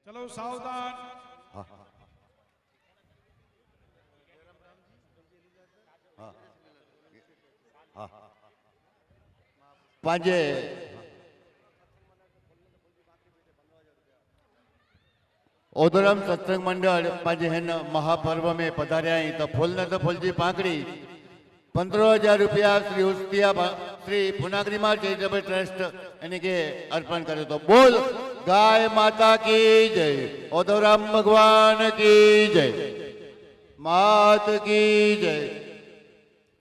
चलो सावधान। हाँ हाँ हाँ पांजे ओधरम सत्संग मंडल पांजे हेन महापर्व में पधार्या तो फूल न तो फूलजी पाकड़ी 15,000 रुपया श्री उस्तिया श्री पुनागरी मां चैरिटेबल ट्रस्ट यानी के अर्पण करे तो बोल गाय माता की जय ओधरम भगवान की जय मात की जय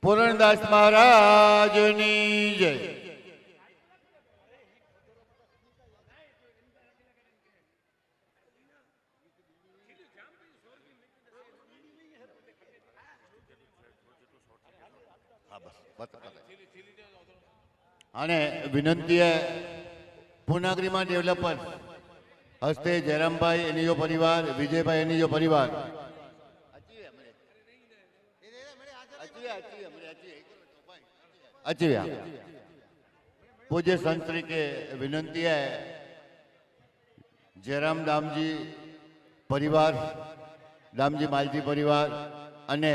पूर्णदास महाराज नी जय। અને વિનંતી है પુનાગરી માં ડેવલપર હસ્તે જયરામભાઈ એની જો પરિવાર વિજયભાઈ એની જો પરિવાર अचिव्या पूज्य संतरी के विनंती है जयराम दामजी परिवार दामजी मालजी परिवार अने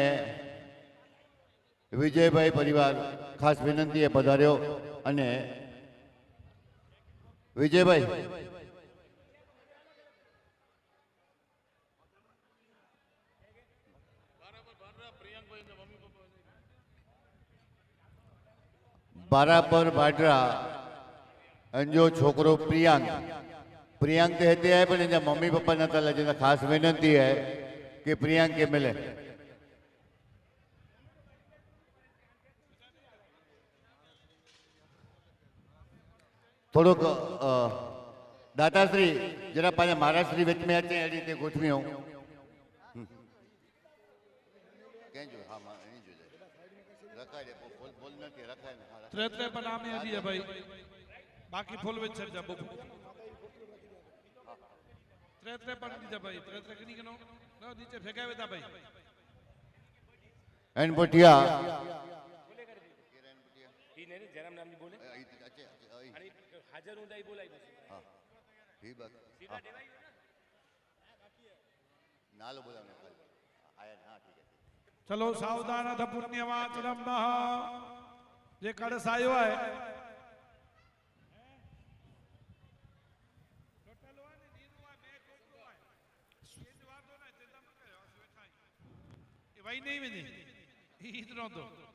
विजयभाई परिवार खास विनंती है पधार्यो अने विजयभाई बारापर भाडरा अंजो छोकरो प्रियांक प्रियांक तो हेते है पर मम्मी पप्पा नता लगे खास विनंती है कि प्रियांक के मिले थोड़ोक दाताश्री जरा पाया महाराष्ट्री विच में अचे अड़ी ते गोठवी हूं त्रे पर नाम ही है भाई बाकी फुल विच चल जा बबू त्रे पर दीजा भाई त्रे कनी कनो नो नीचे फेंकावे ता भाई एन पटिया ही नहीं जरम नाम जी बोले आणि हाजर उदाई बोलाई बस हां ही बात सीधा देवाई नालो बोलाने आया हां ठीक है चलो सावधान अथ पुण्यवाचनम नः जे कड़स आयो है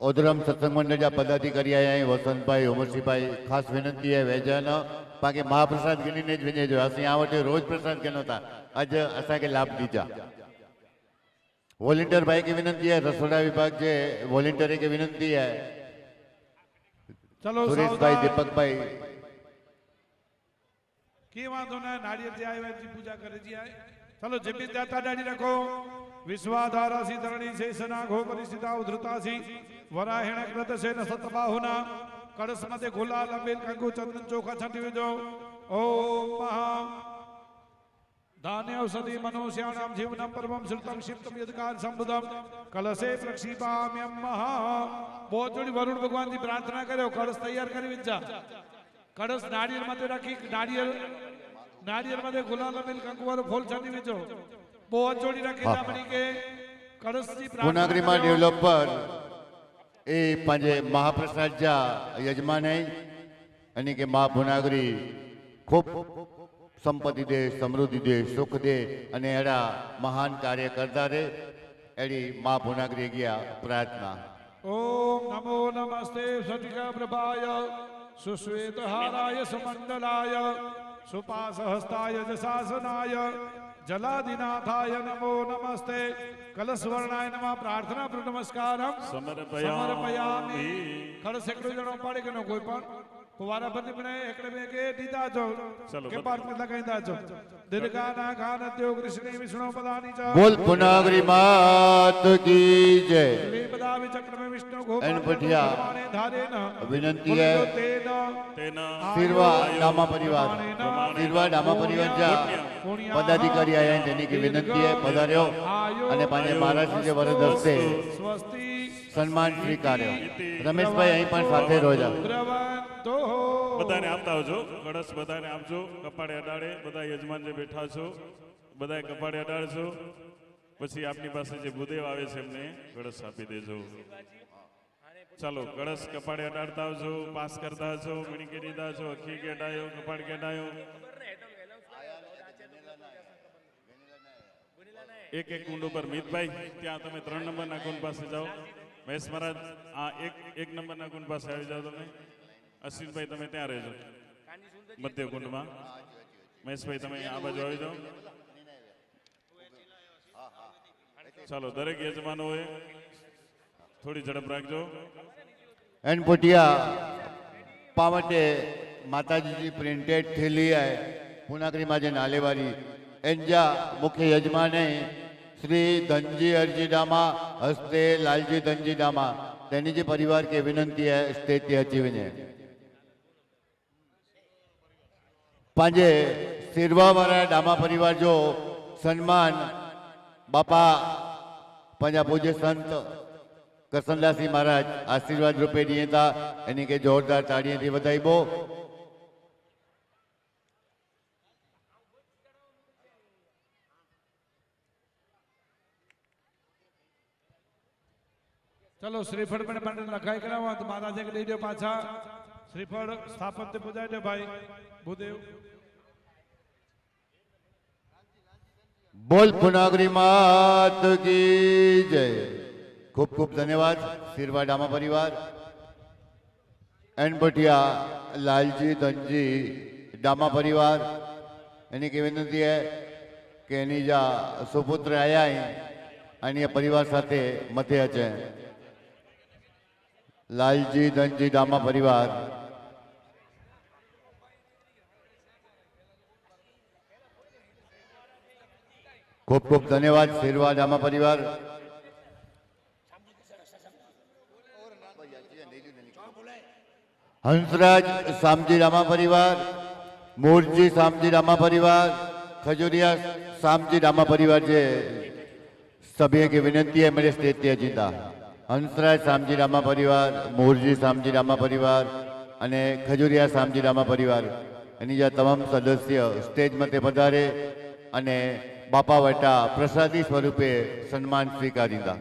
ओधरम सत्संग मंडल पदाधिकारी आया वसंत भाई उमरसी भाई खास विनंती है वेजन बाकी महाप्रसाद गिनी विने जो असी आवटे रोज प्रसाद गिनो था आज असा के लाभ दीजा वॉलंटियर भाई की विनंती है रसोड़ा विभाग के वॉलंटियर की विनंती है चलो सुरेश भाई दीपक भाई की वांधो ना नारियल जे आयो जी पूजा करे जी आए चलो जमीन जाता डाड़ी रखो विश्वाधारा सी धरणी से सना घो परिस्थिता उधृता सी वराहिण कृत से न सतबाहुना कड़स मते गुलाल अबेल कंगु चंदन चोखा छंटी विजो ओम महा धान्य औषधि मनुष्याणां जीवनं परमं श्रुतं शिवतं यदकार संबुधम कलशे प्रक्षिपाम्यं महा बहुत जोड़ी वरुण भगवान की प्रार्थना करो कलश तैयार करी विचा कलश नारियल मते रखी नारियल मते गुलाल मिल कंकुवर फूल छंटी विचो बहुत जोड़ी रखी दामणी के कलश की प्रार्थना पुनागरी में डेवलपर ए पंजे महाप्रसाद जा यजमान है यानी के महा पुनागरी खूब संपत्ति दे समृद्धि दे सुख दे अने एड़ा महान कार्य करता रे एड़ी मां पुनागरी गया प्रार्थना ओम नमो नमस्ते सटिका प्रभाय सुश्वेतहाराय सुमंडलाय सुपासहस्ताय जशासनाय जलादिनाथाय नमो नमस्ते कलशवर्णाय नमः प्रार्थना प्र नमस्कारम समर्पयामि खड़ सेकड़ो जणो पाड़े के न कोई पण कुवारा बंदी बनाए एकड़े में के दीदा जो के पार में लगाइंदा जो दीर्घाना खान देव कृष्ण विष्णु पदानी च बोल पुनागरी मात की जय पदा चक्र में विष्णु घो एन पटिया धारे न विनंती है सिरवा डामा परिवार जा पदाधिकारी आया हैं तेनी की विनंती है पधार्यो अने पाने महाराज जे वरद हस्ते स्वस्ति सम्मान स्वीकार्यो रमेश भाई यहीं पर साथे रोजा तो બધાને આપતા આવજો, કળશ બધાને આપજો. કપાળે અડાડે બધા યજમાન જે બેઠા છો બધાએ કપાળે અડાડજો. પછી આપની પાસે જે ભૂદેવ આવે છે એમને કળશ આપી દેજો. ચાલો કળશ કપાળે અડાડતા આવજો, પાસ કરતા આવજો, મણી કે દીધા છો, અખી કેડાયો, કપાળ કેડાયો. એક એક કુંડ ઉપર મિતભાઈ ત્યાં તમે 3 નંબરના કુંડ પાસે જાઓ. મહેશ મહારાજ આ એક નંબરના કુંડ પાસે આવી જાઓ. તમે અશ્વિનભાઈ તમે ત્યાં રહેજો મધ્ય કુંડમાં. મહેશભાઈ તમે આ બાજુ આવી જાઓ. ચાલો દરેક યજમાનોએ થોડી ઝડપ રાખજો. एन पोटिया पावटे माताजी जी प्रिंटेड थैली है पुनागरी माजे नालेवारी एंजा मुख्य यजमान श्री धनजी अर्जीडामा हस्ते लालजी धनजी डामा तेनी जी परिवार के विनंती है स्टेज ते अचीवने पांजे सिरवा वाला डामा परिवार जो सन्मान बापा पंजा पूज्य संत કરસનદાસજી મહારાજ આશીર્વાદ રૂપે દિए था एनी के जोरदार ताड़ियों थी बधाई बो. चलो श्रीफળ પણ લખાઈ કરાવો તો મહારાજે દઈ દો પાછા. શ્રીફળ સ્થાપત્ય પૂજાઈ દો ભાઈ ભૂદેવ. बोल पुनागरी मात की जय. खूब खूब धन्यवाद सिरवा डामा परिवार एन बटिया लालजी धनजी डामा परिवार एनी की विनंती है कि एनी जा सुपुत्र आया है परिवार साथे मथे अचे. लालजी धनजी डामा परिवार खूब खूब धन्यवाद सिरवा डामा परिवार. हंसराज सामजी रामा परिवार, मोरजी सामजी रामा परिवार, खजूरिया सामजी रामा परिवार जे सभी की विनंती है मेरे स्टेज ते जीता. हंसराज सामजी रामा परिवार, मोरजी सामजी रामा परिवार अने खजूरिया सामजी रामा परिवार एनी जा तमाम सदस्य स्टेज मते पधारे अने बापा वटा प्रसादी स्वरूपे सन्मान स्वीकारींदा.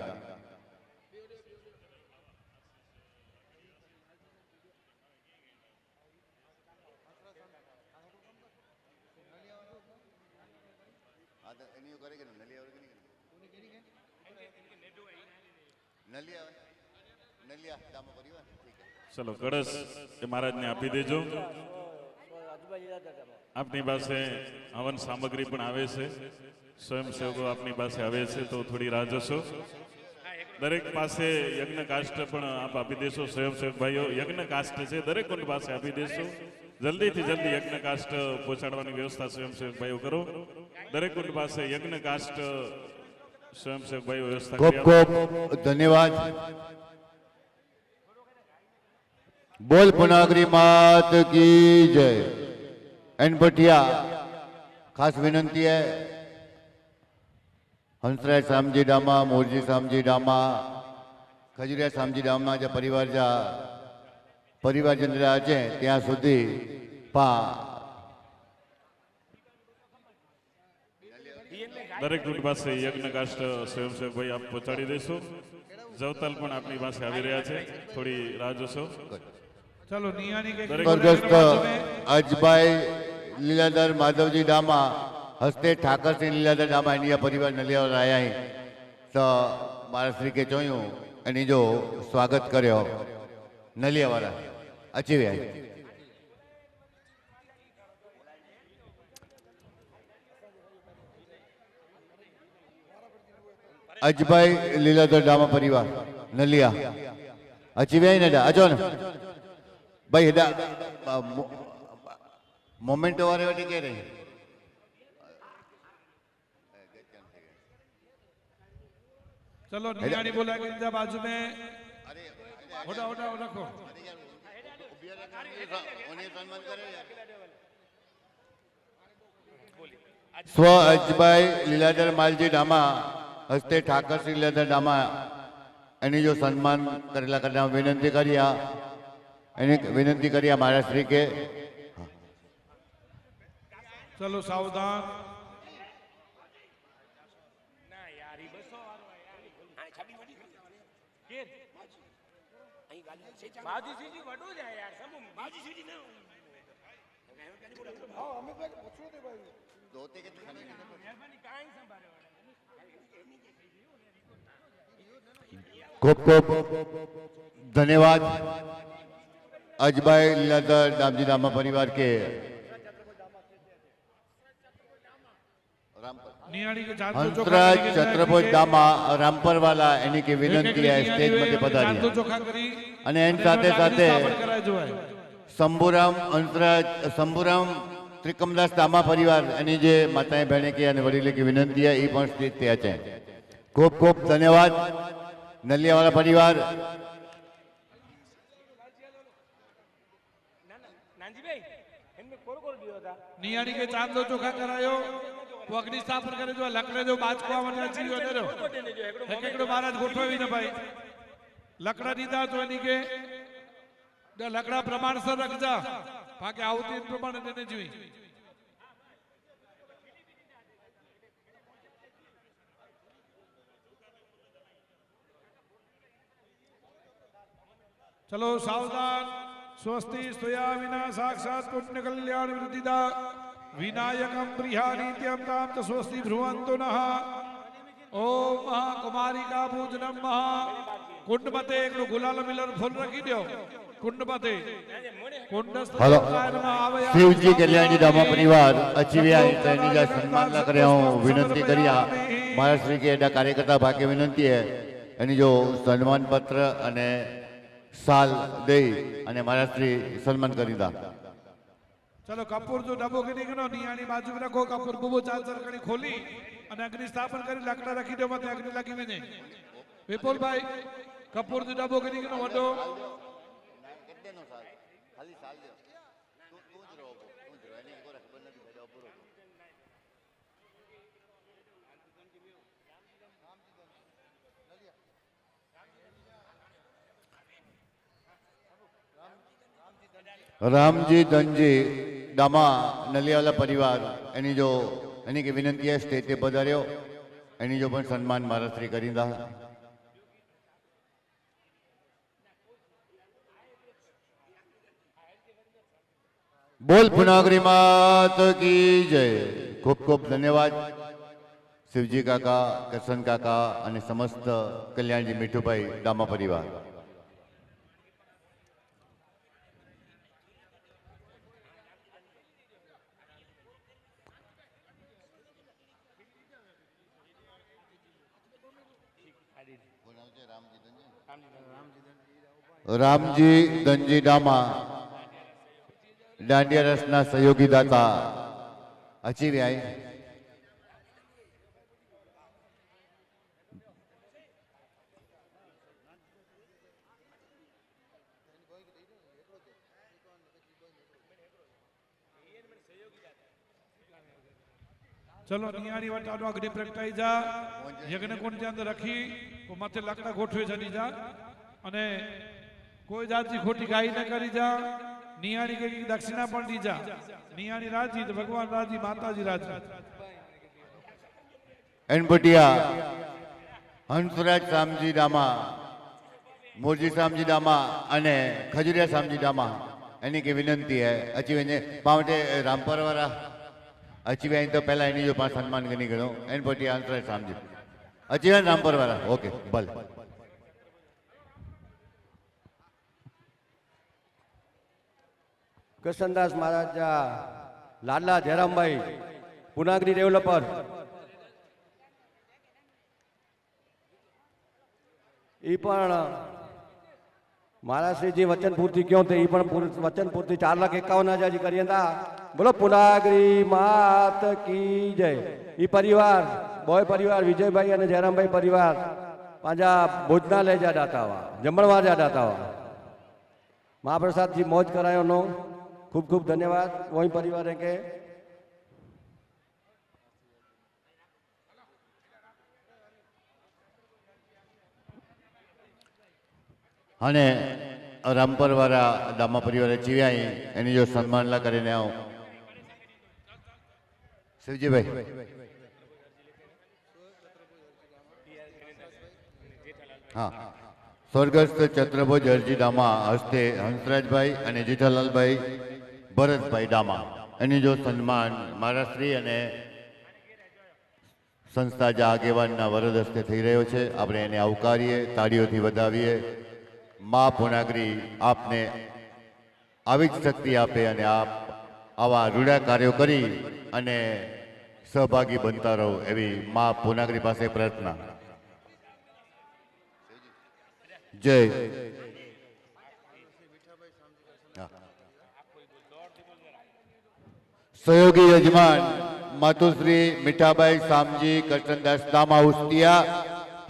ચલો કળશ એ મહારાજને આપી દેજો. આપની પાસે હવન સામગ્રી પણ આવે છે, સ્વયંસેવકો આપની પાસે આવે છે તો થોડી રાહ જોશો. દરેક પાસે યજ્ઞ કાષ્ટ પણ આપ આપી દેશો. સ્વયંસેવક ભાઈઓ યજ્ઞ કાષ્ટ છે દરેક કોણ પાસે આપી દેશો. જલ્દીથી જલ્દી યજ્ઞ કાષ્ટ પહોંચાડવાની વ્યવસ્થા સ્વયંસેવક ભાઈઓ કરો. દરેક કોણ પાસે યજ્ઞ કાષ્ટ સ્વયંસેવક ભાઈઓ વ્યવસ્થા खूब કરી खूब धन्यवाद. बोल पुनागरी मात की जय. एन भटिया खास विनंती है हंसराज सामजी डामा, मोरजी सामजी डामा, खजुरिया सामजी डामा जा परिवारजन राजे त्या सुधी पा દરેક કુંડ પાસે યજ્ઞ કાષ્ટ સ્વયંસેવક ભાઈ આપ પહોંચાડી દેશો. જવતાલ પણ આપની પાસે આવી રહ્યા છે, થોડી રાહ જોશો. चलो नियानी के स्वर्गस्थ अजभाई लीलाधर माधवजी डामा हस्ते ठाकर सिंह लीलाधर डामा एनी परिवार नलियावाला आया है तो मारा श्री के चोयू एनी जो स्वागत कर्यो नलियावाला अचीवे अजभाई लीलाधर डामा परिवार नलिया अचीवे ने अचो ने भाई हेडा मोमेंट वाले वाली कह रहे चलो नियानी बोला कि इनका बाजू में उठा उठा रखो. स्व अजबाई लीलाधर मालजी डामा हस्ते ठाकर श्री लीलाधर डामा एनी जो सन्मान करेला करना विनंती करिया એની વિનંતી કરી મહારાજ શ્રી કે ચલો સાવધાન. ના યાર ઈ 200 વાળો યાર આ છાબી વડી કે અહીં ગાલી બાજી સીધી વડો જ યાર સમુ બાજી સીધી ના હા અમે ભાઈ પૂછો દે ભાઈ દોતે કે મહેરબાની કાઈ સંભાળે ખૂબ ખૂબ ધન્યવાદ અજભાઈ લીલાધર દામજી દામા પરિવાર के નિયાણી કે જાત હંસરાજ છત્રભુજ દામા રામપર વાલા એની કે વિનંતી है સ્ટેજ मध्ये પધારી ચોખા કરી અને એની સાથે સાથે કરાય જોવાય. શંભુરામ હંસરાજ શંભુરામ ત્રિકમદાસ દામા પરિવાર એની જે માતાએ બહેને કે અને વડીલે કે વિનંતી है એ પણ સ્ટેજ થયા છે. ખૂબ ખૂબ ધન્યવાદ નલિયાવાળા પરિવાર. નાનજીભાઈ એમને કોર કોર દિયો હતા નિયાણી કે ચાંદલો ચોખા કરાયો તો અગ્નિ સ્થાપન કરે જો લકડે જો બાજકો આવને ચીયો ને રો એક એકડો મહારાજ ગોઠવી ને ભાઈ લકડા દીધા તો એની કે લકડા પ્રમાણસર રખજા બાકી આવતી પ્રમાણે તેને જોઈ. चलो सावधान. स्वस्ति स्तुया विना साक्षात पुण्य कल्याण वृद्धिदा विनायकम प्रियानित्यम ताम च स्वस्ति भ्रुवन्तु नः. ओम महाकुमारिका पूजनम महा कुंडमते एक गुलाल मिलर फूल रखी दो कुंडमते कुंडस्थ हेलो आवया શિવજી કલ્યાણી દામા પરિવાર અચીવ્યા તેની જે સન્માન ના કરે હું વિનંતી કર્યા મહારાજ શ્રી કે એના કાર્યકર્તા ભાગે વિનંતી है એની જો સન્માન પત્ર અને साल दे અને મહારાજ શ્રી સન્માન કરી દા. चलो कपूर जो डबो के निकलो नियाणी बाजू में रखो कपूर बुबो चार सरकड़ी खोली અને અગ્નિ સ્થાપન કરી લકડા રાખી દો મતે અગ્નિ લાગી વેને. વિપુલ ભાઈ કપૂર जो डबो के निकलो वडो रामजी धनजी दामा नलियावाला परिवार एनी जो एनी की विनंती है स्टेज पे पधार्यो एनी जो पण सन्मान महाराज श्री करींदा. बोल पुनागरी मात की जय. खूब खूब धन्यवाद शिवजी काका करसन काका અને समस्त कल्याणजी મીઠુભાઈ દામા પરિવાર. रामजी धनजी डामा दांडिया रसना सहयोगी दाता अचीव आए. चलो नियाणी वटानो अग्नि प्रगटाई जा यज्ञ कुंड के अंदर रखी तो मथे लकड़ा गोठवे चली जा અને કોઈ જાતની ખોટી ગાય ન કરી જા. નિયાણી કે દક્ષિણા પણ દી જા. નિયાણી રાજી તો ભગવાન રાજી માતાજી રાજી. एनपटिया हंसराज सामजी डामा मोरजी सामजी डामा अने खजुरिया सामजी डामा एनी की विनंती है अची वने पावटे रामपर वाला अची वे तो पहला एनी जो पास सम्मान करनी करो एनपटिया हंसराज सामजी अची वे रामपर वाला ओके भले. कृष्णदास महाराज लाडला जयराम भाई पुनागरी डेवलपर ई पण महाराज श्री जी वचन पूर्ति क्यों थे ई पण वचन पूर्ति 4,51,000 जी करिए था. बोलो पुनागरी मात की जय. ई परिवार बॉय परिवार विजय भाई और जयराम भाई परिवार पांजा भोजनालय जा दाता हुआ जमणवा जा दाता हुआ महाप्रसाद जी मौज करायो नो. खूब खूब धन्यवाद वही परिवार है के અને રામપર વાળા દામા પરિવારે ચીવ્યા એની જો સન્માનલા કરીને આવો શિવજીભાઈ હા સ્વર્ગસ્થ છત્રભુજ અરજી ડામા હસ્તે હંસરાજભાઈ અને જેઠાલાલભાઈ ભરતભાઈ ડામા એની જો સન્માન મારા શ્રી અને સંસ્થા જે આગેવાનના વરદ હસ્તે થઈ રહ્યો છે. આપણે એને આવકારીએ, તાળીઓથી વધાવીએ. મા પૂર્ણાગરી આપને આવી જ શક્તિ આપે અને આપ આવા રૂડા કાર્યો કરી અને સહભાગી બનતા રહો એવી મા પૂર્ણાગરી પાસે પ્રાર્થના. જય સહયોગી યજમાન માતુશ્રી મીઠાબાઈ સામજી કરચનદાસ દામા ઉસ્તિયા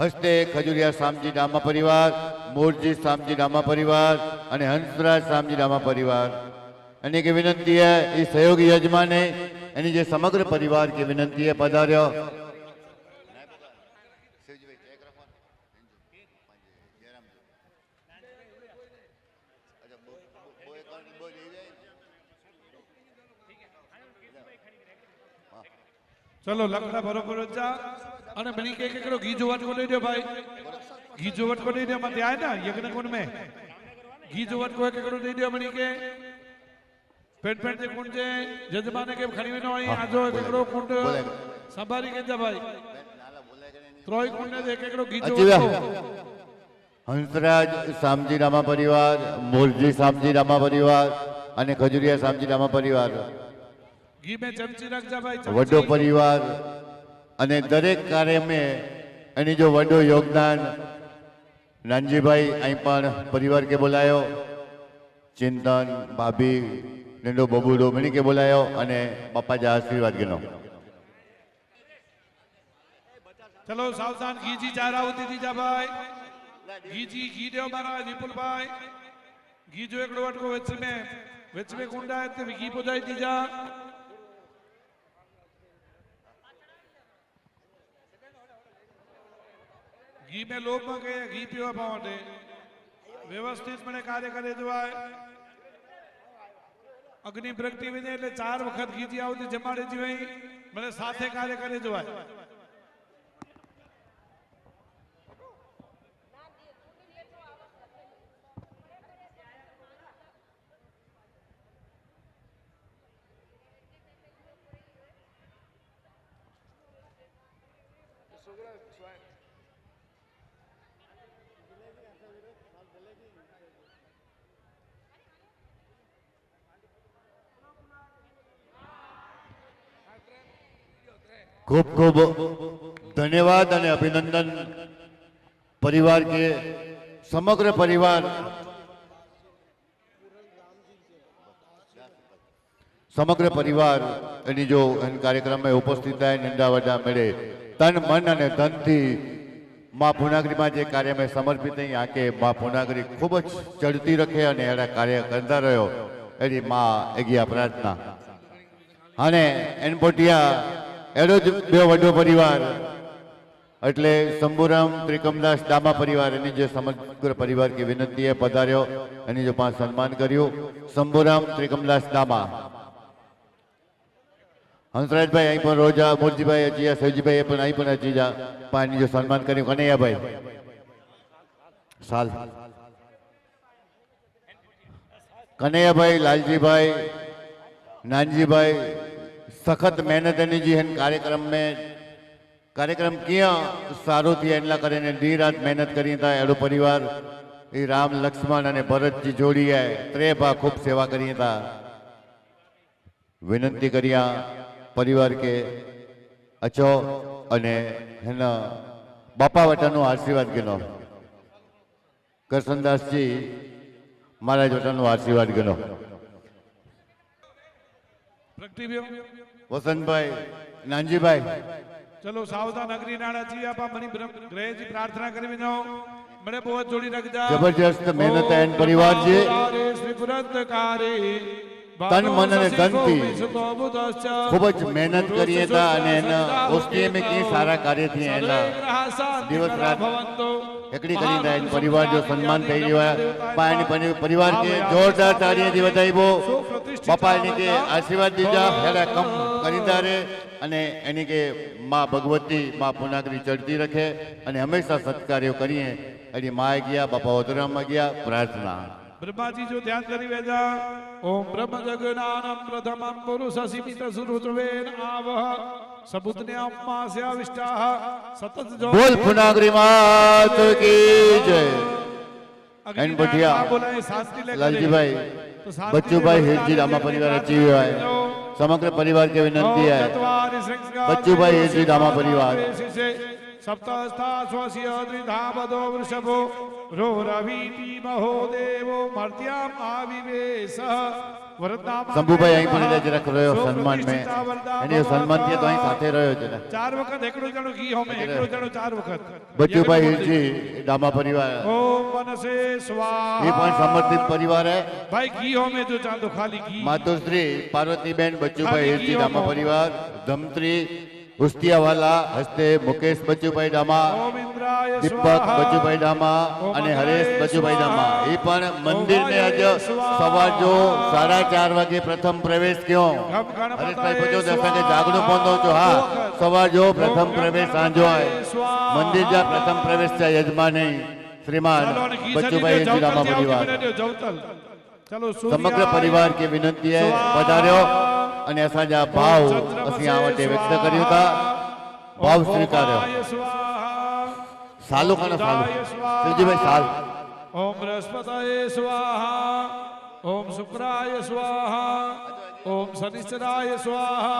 હસ્તે ખજુરિયા સામજી ડામા પરિવાર, મોરજી સામજી ડામા પરિવાર અને હંસરાજ સામજી ડામા પરિવાર એની કે વિનંતી है ये सहयोगी यजमान है એની જે સમગ્ર પરિવાર की विनंती है पधार्यो. चलो लकड़ा बरोबर जा અને બની કે કેકડો ઘી જોવટ કો દઈ દો ભાઈ, ઘી જોવટ કો દઈ દો મત આય ના યજ્ઞ કુંડ में घी જોવટ કો કેકડો દઈ દો બની કે पेट पेट जे कुंड जे जजमाने के खड़ी न आई आजो केकड़ो कुंड संभारी के जा भाई त्रोय कुंड ने केकड़ो घी जोवट હંસરાજ સામજી ડામા પરિવાર, મોરજી સામજી ડામા પરિવાર અને ખજુરિયા સામજી ડામા પરિવાર घी में चमची रख जा भाई વડો પરિવાર અને દરેક કાર્યમાં એની જો વડો યોગદાન નાનજીભાઈ અહીં પણ પરિવાર કે બોલાયો, ચિંતન ભાભી નેડો બબુડો મણી કે બોલાયો અને બાપાજી આશીર્વાદ ગનો. चलो सावधान घी जी चारा होती थी जा भाई घी जी घी देव महाराज विपुल भाई घी जो एकड़ो वटको विच में कुंडा है ते घी पुजाई थी जा घी में लोभ में के घी पीवा पावटे व्यवस्थित मने कार्य करे जो है अग्नि प्रगति विने એટલે 4 વખત ઘી जी આવતી જમાડે जी वही મને સાથે કાર્ય કરે जो है खूब खूब धन्यवाद અને અભિનંદન परिवार के समग्र परिवार एनी जो कार्यक्रम में उपस्थित है नंदा वड्डा मेळे तन मन અને ધનથી मां पूर्णागिरी में जे कार्य में समर्पित है आके मां पूर्णागिरी खूब ज चढ़ती रखे અને એના કાર્ય કરતા રહ્યો એની मां એગિયા प्रार्थना અને એનપોટિયા એનો જ બે વડો પરિવાર એટલે શંભુરામ ત્રિકમદાસ ડામા પરિવાર એની જે સમગ્ર પરિવાર की विनंती है पधार्यो એની जो पास सम्मान કર્યું શંભુરામ ત્રિકમદાસ ડામા हंसराज भाई અહીં પણ રોજા મોરજીભાઈ અજીયા સૈજીભાઈ પણ અહીં પણ અજીજા પાણી જો સન્માન કર્યું કનૈયાભાઈ સાલ કનૈયાભાઈ લાલજીભાઈ नानजीभाई सखत मेहनत एनी जी है कार्यक्रम किया सारो थी एटला करीने दी रात मेहनत करी था एडो परिवार ये राम लक्ष्मण और भरत जी जोड़ी है त्रे भा खूब सेवा करी था विनंती करिया परिवार के अचो अने हेना बापा वटानो आशीर्वाद गनो करसनदास जी महाराज वटानो आशीर्वाद गनो वसंत भाई नानजी भाई चलो सावधान अग्नि नाड़ा जी आपा मनी ग्रह जी प्रार्थना करी विनो बड़े बहुत जोड़ी रख जा जबरदस्त मेहनत है इन परिवार जी श्री पुरंदकारी તન મન અને ધનથી ખૂબ જ મહેનત કરી હતા અને એના ઓસ્તી મેં કઈ સારા કાર્યથી એના દિવસ રાત એકડી કરીને એન પરિવાર જો સન્માન થઈ ગયો પાણી પરિવાર કે જોરદાર તાળીઓથી વધાવ્યો બાપા એની કે આશીર્વાદ દીધા હેરા કમ કરીદારે અને એની કે માં ભગવતી માં પુનાગરી ચડતી રાખે અને હંમેશા સત્કાર્યો કરીએ એની માએ ગયા બાપા ઓધરામાં ગયા પ્રાર્થના ब्रह्माजी जो ध्यान करी वेजा ओम ब्रह्म जगनानम प्रथमं पुरुष सीमित सुरुचवेन आवह सबुतने अम्मास्य विष्टाः सतत जो बोल पुनागरी मात की जय एन बटिया लालजी भाई बच्चू भाई हिरजी रामा परिवार अचीव है समग्र परिवार के विनंती है बच्चू भाई हिरजी रामा परिवार सप्तस्था स्वस्य द्विधावदो वृषभो रो रवीति महोदेवो मर्त्याम आविवेशः શંભુભાઈ અહીં પણ જરાક રહ્યો સન્માન મેં એની સન્માન થી તો અહીં સાથે રહ્યો છે ચાર વખત એકડો જણો ઘી હોમે એકડો જણો ચાર વખત બચ્ચુભાઈ હિરજી ડામા પરિવાર ओम मनसे स्वाहा ये પણ સમર્પિત પરિવાર है भाई घी होमे जो चांदो खाली घी मातोश्री पार्वतीबेन बच्चूभाई हिरजी डामा परिवार धमत्री उस्तियावाला हस्ते मुकेश बच्चूभाई डामा ओम इंद्राय दीपक स्वाहा बच्चूभाई डामा અને હરેશ બચ્ચુભાઈ ડામા એ પણ મંદિરને આજ સવાર જો 4:30 વાગે પ્રથમ પ્રવેશ કયો હરેશભાઈ પૂછો દર્શન કે જાગણું પહોંચો છો હા સવાર જો પ્રથમ પ્રવેશ સાંજો આય મંદિર જા પ્રથમ પ્રવેશ છે યજમાની શ્રીમાન બચ્ચુભાઈ હિરજી ડામા પરિવાર चलो સમગ્ર પરિવાર की विनंती है पधार्यो અને અસાંજા ભાવ ਅਸੀਂ આ માટે વ્યક્ત કર્યું હતા ભાવ સ્વીકાર્યો સાલું ખાનો સાલું શ્રીજીભાઈ સાલ ओम बृहस्पतये स्वाहा ओम शुक्राय स्वाहा ओम शनिश्चराय स्वाहा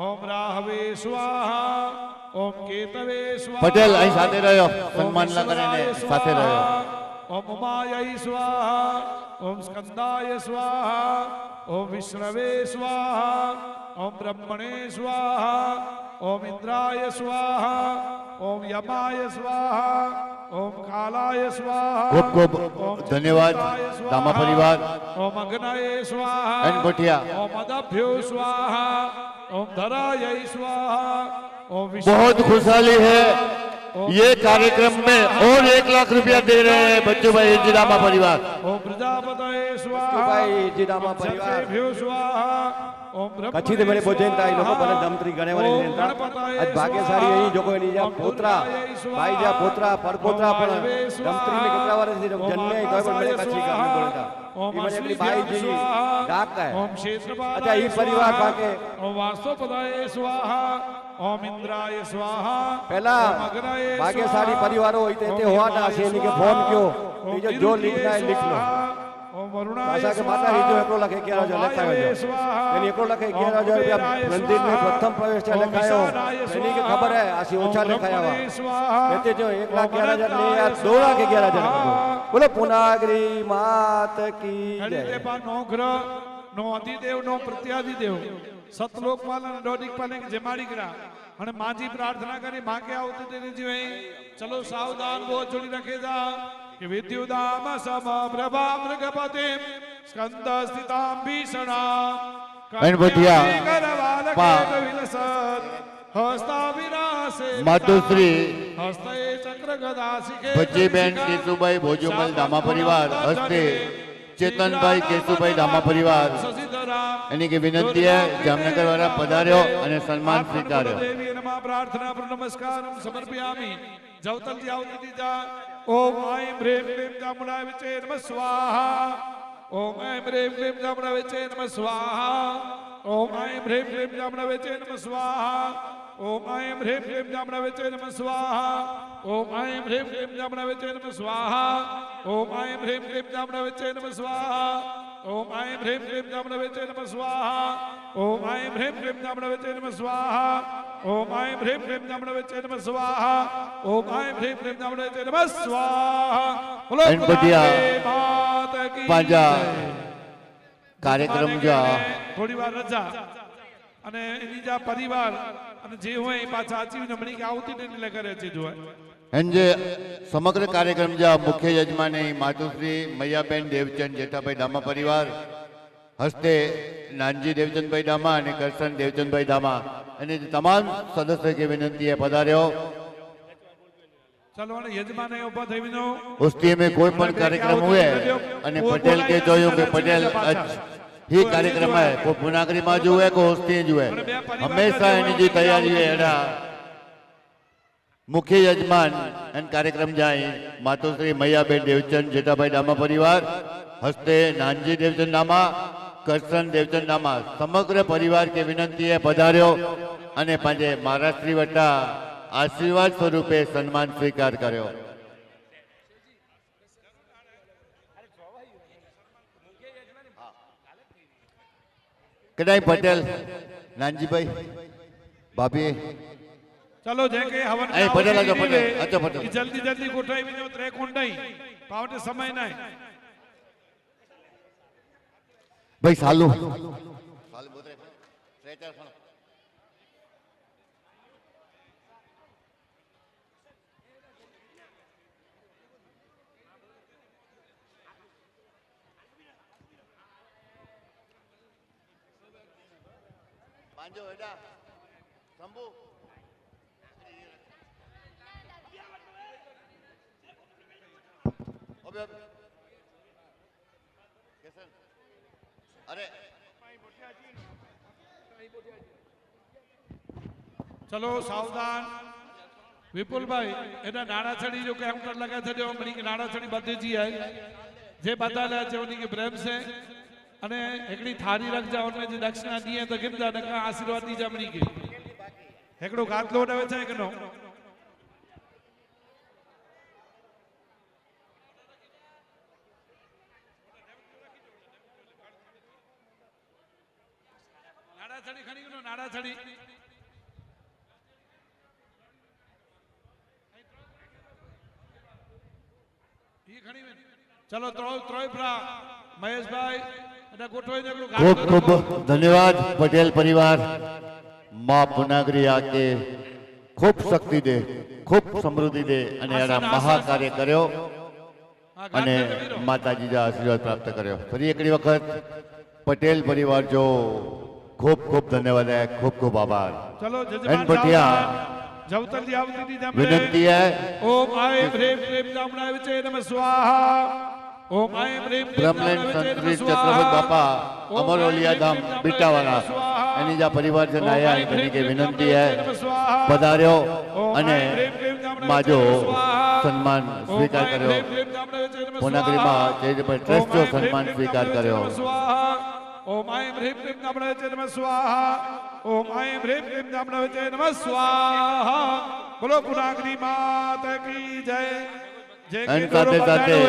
ओम राहवे स्वाहा ओम केतवे स्वाहा પટેલ અહીં સાથે રહ્યો સન્માન કરીને સાથે રહ્યો ओम उमायै स्वाहा ओम स्कंदाय स्वाहा ओम विष्णवे स्वाहा ओम ब्रह्मणे स्वाहा ओम इंद्राय स्वाहा ओम यमाय स्वाहा ओम कालाय स्वाहा ખૂબ ખૂબ ધન્યવાદ દામા પરિવાર ओम अग्नये स्वाहा એન ભટિયા ओम अदभ्यो स्वाहा ओम धरायै स्वाहा ओम बहुत खुशहाली है ये कार्यक्रम में और 1 लाख रुपया दे रहे हैं बच्चूभाई हिरजी ડામા परिवार ओम प्रजापतये स्वाहा બચ્ચુભાઈ હિરજી ડામા પરિવાર सत्रेभ्यो स्वाहा ओम કચ્છી થી મને ભોજનતા એ લોકો મને ધમત્રી ગણેવાની જનતા આજ ભાગ્યશાળી અહીં જો કોઈ નીજા પોતરા ભાઈ જા પોતરા પરપોતરા પણ ધમત્રી में કેટલા વર્ષથી જન્મે તો પણ મને કચ્છી ગામે બોલતા ઈ મને એકલી ભાઈ જી ડાક है ओम क्षेत्रपालाय अच्छा ई परिवार पाके ओम वास्तुपदाय स्वाहा ओम इंद्राय स्वाहा पहला ओम अग्नये भाग्यशाली स्वाहा, परिवारों होते थे ओम हुआ ना इंद्राय से के स्वाहा, फोन क्यों ओम ये जो लिखना है लिख लो स्वाहा, ओम वरुणाय पासा के माता ही जो एकलो लखे 11000 लखायो जो यानी एकलो लखे 11000 रुपया मंदिर में प्रथम प्रवेश से लखायो यानी के खबर है आसी ओछा लखाया हुआ कहते जो 1,11,000 नहीं यार 2,11,000 कर दो बोलो पुनागरी मात की जय नोग्रह नो अधिदेव नो प्रत्याधिदेव सतलोकपाल અને દોડિકપાલ કે જમાડીકરા અને માજી પ્રાર્થના કરી માકે આવતી તેની જીવે ચલો સાવધાન બો જોડી રાખે જા કે વિદ્યુદામ સમ પ્રભા મૃગપતે સ્કંદ સ્થિતામ ભીષણા એન ભટિયા પા હસ્તા વિનાશે માતુશ્રી હસ્તે ચક્ર ગદા શિખે બચ્ચીબેન કેશુભાઈ ભોજુમલ ડામા પરિવાર હસ્તે ચેતનભાઈ કેશુભાઈ ડામા પરિવાર એની કે વિનંતી है જામનગર વાળા પધાર્યો અને સન્માન સ્વીકાર્યો देवी नमः प्रार्थना पर नमस्कारम समर्पयामि जवतल जी आवती दीजा ओम ऐं ह्रीं क्लीं चामुण्डाय विचे नमः स्वाहा ओम ऐं ह्रीं क्लीं चामुण्डाय विचे नमः स्वाहा ओम ऐं ह्रीं क्लीं चामुण्डाय विचे नमः स्वाहा ओम ऐं ह्रीं क्लीं चामुण्डाय विचे नमः स्वाहा ओम ऐं ह्रीं क्लीं चामुण्डाय विचे नमः स्वाहा ओम ऐं ह्रीं क्लीं चामुण्डाय विचे नमः स्वाहा ओम ऐं ह्रीं क्लीं चामुण्डाय विचे नमः स्वाहा ओम ऐं ह्रीं क्लीं चामुण्डाय विचे नमः स्वाहा ओम ऐं ह्रीं क्लीं चामुण्डाय विचे नमः स्वाहा ओम ऐं ह्रीं क्लीं चामुण्डाय विचे नमः स्वाहा बोलो एन भटिया माता की पांजा जय। કાર્યક્રમ જા થોડી વાર રજા અને એની જા પરિવાર અને જે હોય એ પાછા આચીવીને મણી કે આવતી ને એટલે કરે છે જો એન જે સમગ્ર કાર્યક્રમ જા મુખ્ય યજમાની માતુશ્રી મૈયાબેન દેવચંદ જેઠાભાઈ ડામા પરિવાર હસ્તે નાનજી દેવચંદભાઈ ડામા અને કરશન દેવચંદભાઈ ડામા અને તમામ સદસ્ય વિનંતી है પધાર્યો. ચલો અને યજમાન ઉભા થઈ વિનો उस में कोई पण कार्यक्रम हुए અને પટેલ के જોયું કે પટેલ ही कार्यक्रम है को पुनागरी में जुए को उस्ती जुए हमेशा एनी जी तैयारी है एना मुख्य यजमान एन कार्यक्रम जाए मातोश्री मैयाबेन देवचंद जेठाभाई डामा परिवार हस्ते नानजी देवचंद डामा करसन देवचंद डामा समग्र परिवार के विनंती है पधार्यो अने पांजे महाराष्ट्री वटा आशीर्वाद स्वरूपे सन्मान स्वीकार कर्यो. कदाई पटेल नानजी भाई भाभी चलो जे के हवन અહીં પટેલ આજો પટેલ આજો પટેલ ઈ જલ્દી જલ્દી ગોઠવાઈ વિનો ત્રે કુંડાઈ પાવટે સમય નહીં ભાઈ સાલુ પાંજો એડા શંભુ अरे चलो सावधान विपुल भाई एना नाना छड़ी जो काउंटर लगा थे जो मनी की नाना छड़ी बदे जी है जे बता ले जो उन्हीं के प्रेम से अने एकड़ी थारी रख जा उनमें जो दक्षिणा दी है तो गिरदा नका आशीर्वाद दी जा मनी के एकड़ो गात लोड आवे छे कनो नाड़ा छड़ी खड़ी कनो नाड़ा छड़ी ये खड़ी में चलो त्रोय प्रा महेश भाई અને ગોઠવાઈ નકળું खूब खूब धन्यवाद पटेल परिवार मां पुनागरी आके खूब शक्ति दे खूब समृद्धि दे અને એના મહાકાર્ય કર્યો અને માતાજીના આશીર્વાદ પ્રાપ્ત કર્યો. ફરી એકડી વખત પટેલ પરિવાર જો खूब खूब धन्यवाद है खूब खूब आभार. चलो એન પટિયા जवतली आवती दी जमणे विनंती है ओम आय प्रेम प्रेम जामणा विचे नमः स्वाहा ओम आय प्रेम ब्रह्मलेन संतरी चक्रवर्ती बापा अमरोलिया धाम बीटावाला एनी जा परिवारजन आया है तेनी के विनंती है पधार्यो अने माजो सन्मान स्वीकार कर्यो. पुनागरी में चैरिटेबल ट्रस्ट जो सन्मान स्वीकार कर्यो. ओम आय ह्रीं क्लीं नमः नमः स्वाहा ओम आय ह्रीं क्लीं नमः नमः स्वाहा बोलो पुनागरी माता की जय जय एन साथे साथे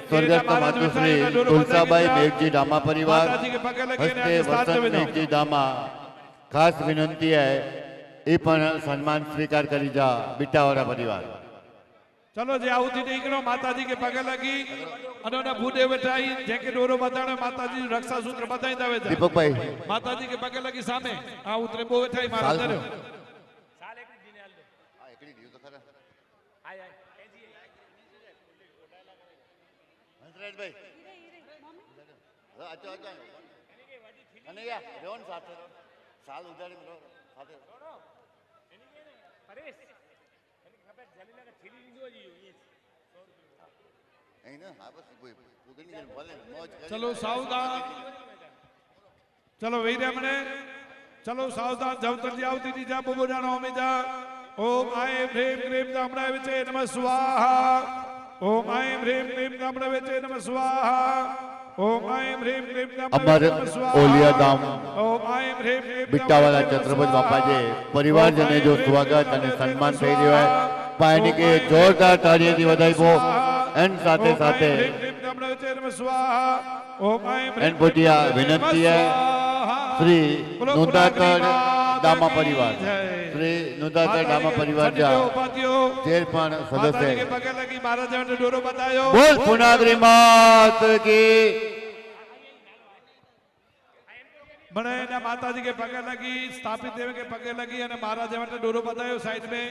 स्वर्गस्थ मातुश्री तुलसाबाई मेघजी डामा परिवार हस्ते वसंत मेघजी डामा खास विनंती है ए पण सन्मान स्वीकार करी जा बीटावाड़ा परिवार. चलो जे आवती निकलो माताजी के पगे लगी अनोना भूदे बैठाई जेके डोरो बताने माताजी रक्षा सूत्र बताई दवे दीपक भाई माताजी के पगे लगी सामे आ उतरे बो बैठाई मारा दे साल एकड़ी दिने आल दो आ एकड़ी दियो तो खरा आय आय एजी हंसराज भाई अच्छा अच्छा અને યા રેવન સાથે સાલ ઉધારી લો સાથે परेश एनी खबर जलीला का थीली लीधो जी ये અહીં ને હા બસ કોઈ ઉગની ગઈ ભલે મોજ કરી. चलो सावधान चलो वीरे मने चलो सावधान जवतली आवती दी जा बोबो जानो में जा ओम आय ह्रीं क्लीं नमः विचे नमः स्वाहा ओम आय ह्रीं क्लीं नमः विचे नमः स्वाहा ओम आय ह्रीं क्लीं नमः अमर ओलिया धाम ओम आय ह्रीं क्लीं बीटावाला छत्रपति बापा जे परिवारजने जो स्वागत અને સન્માન થઈ રહ્યો है પાણી કે જોરદાર તાળીઓથી વધાવ્યો. એન સાથે સાથે એન પોટિયા વિનંતી है श्री नुदाकर डामा परिवार श्री नुदाकर डामा परिवार जा चेयरमैन सदस्य बोल पुनागरी मात की મને એના માતાજી के पगे लगी स्थापित देव के पगे लगी અને महाराज માટે ડોરો બતાયો સાઈડ में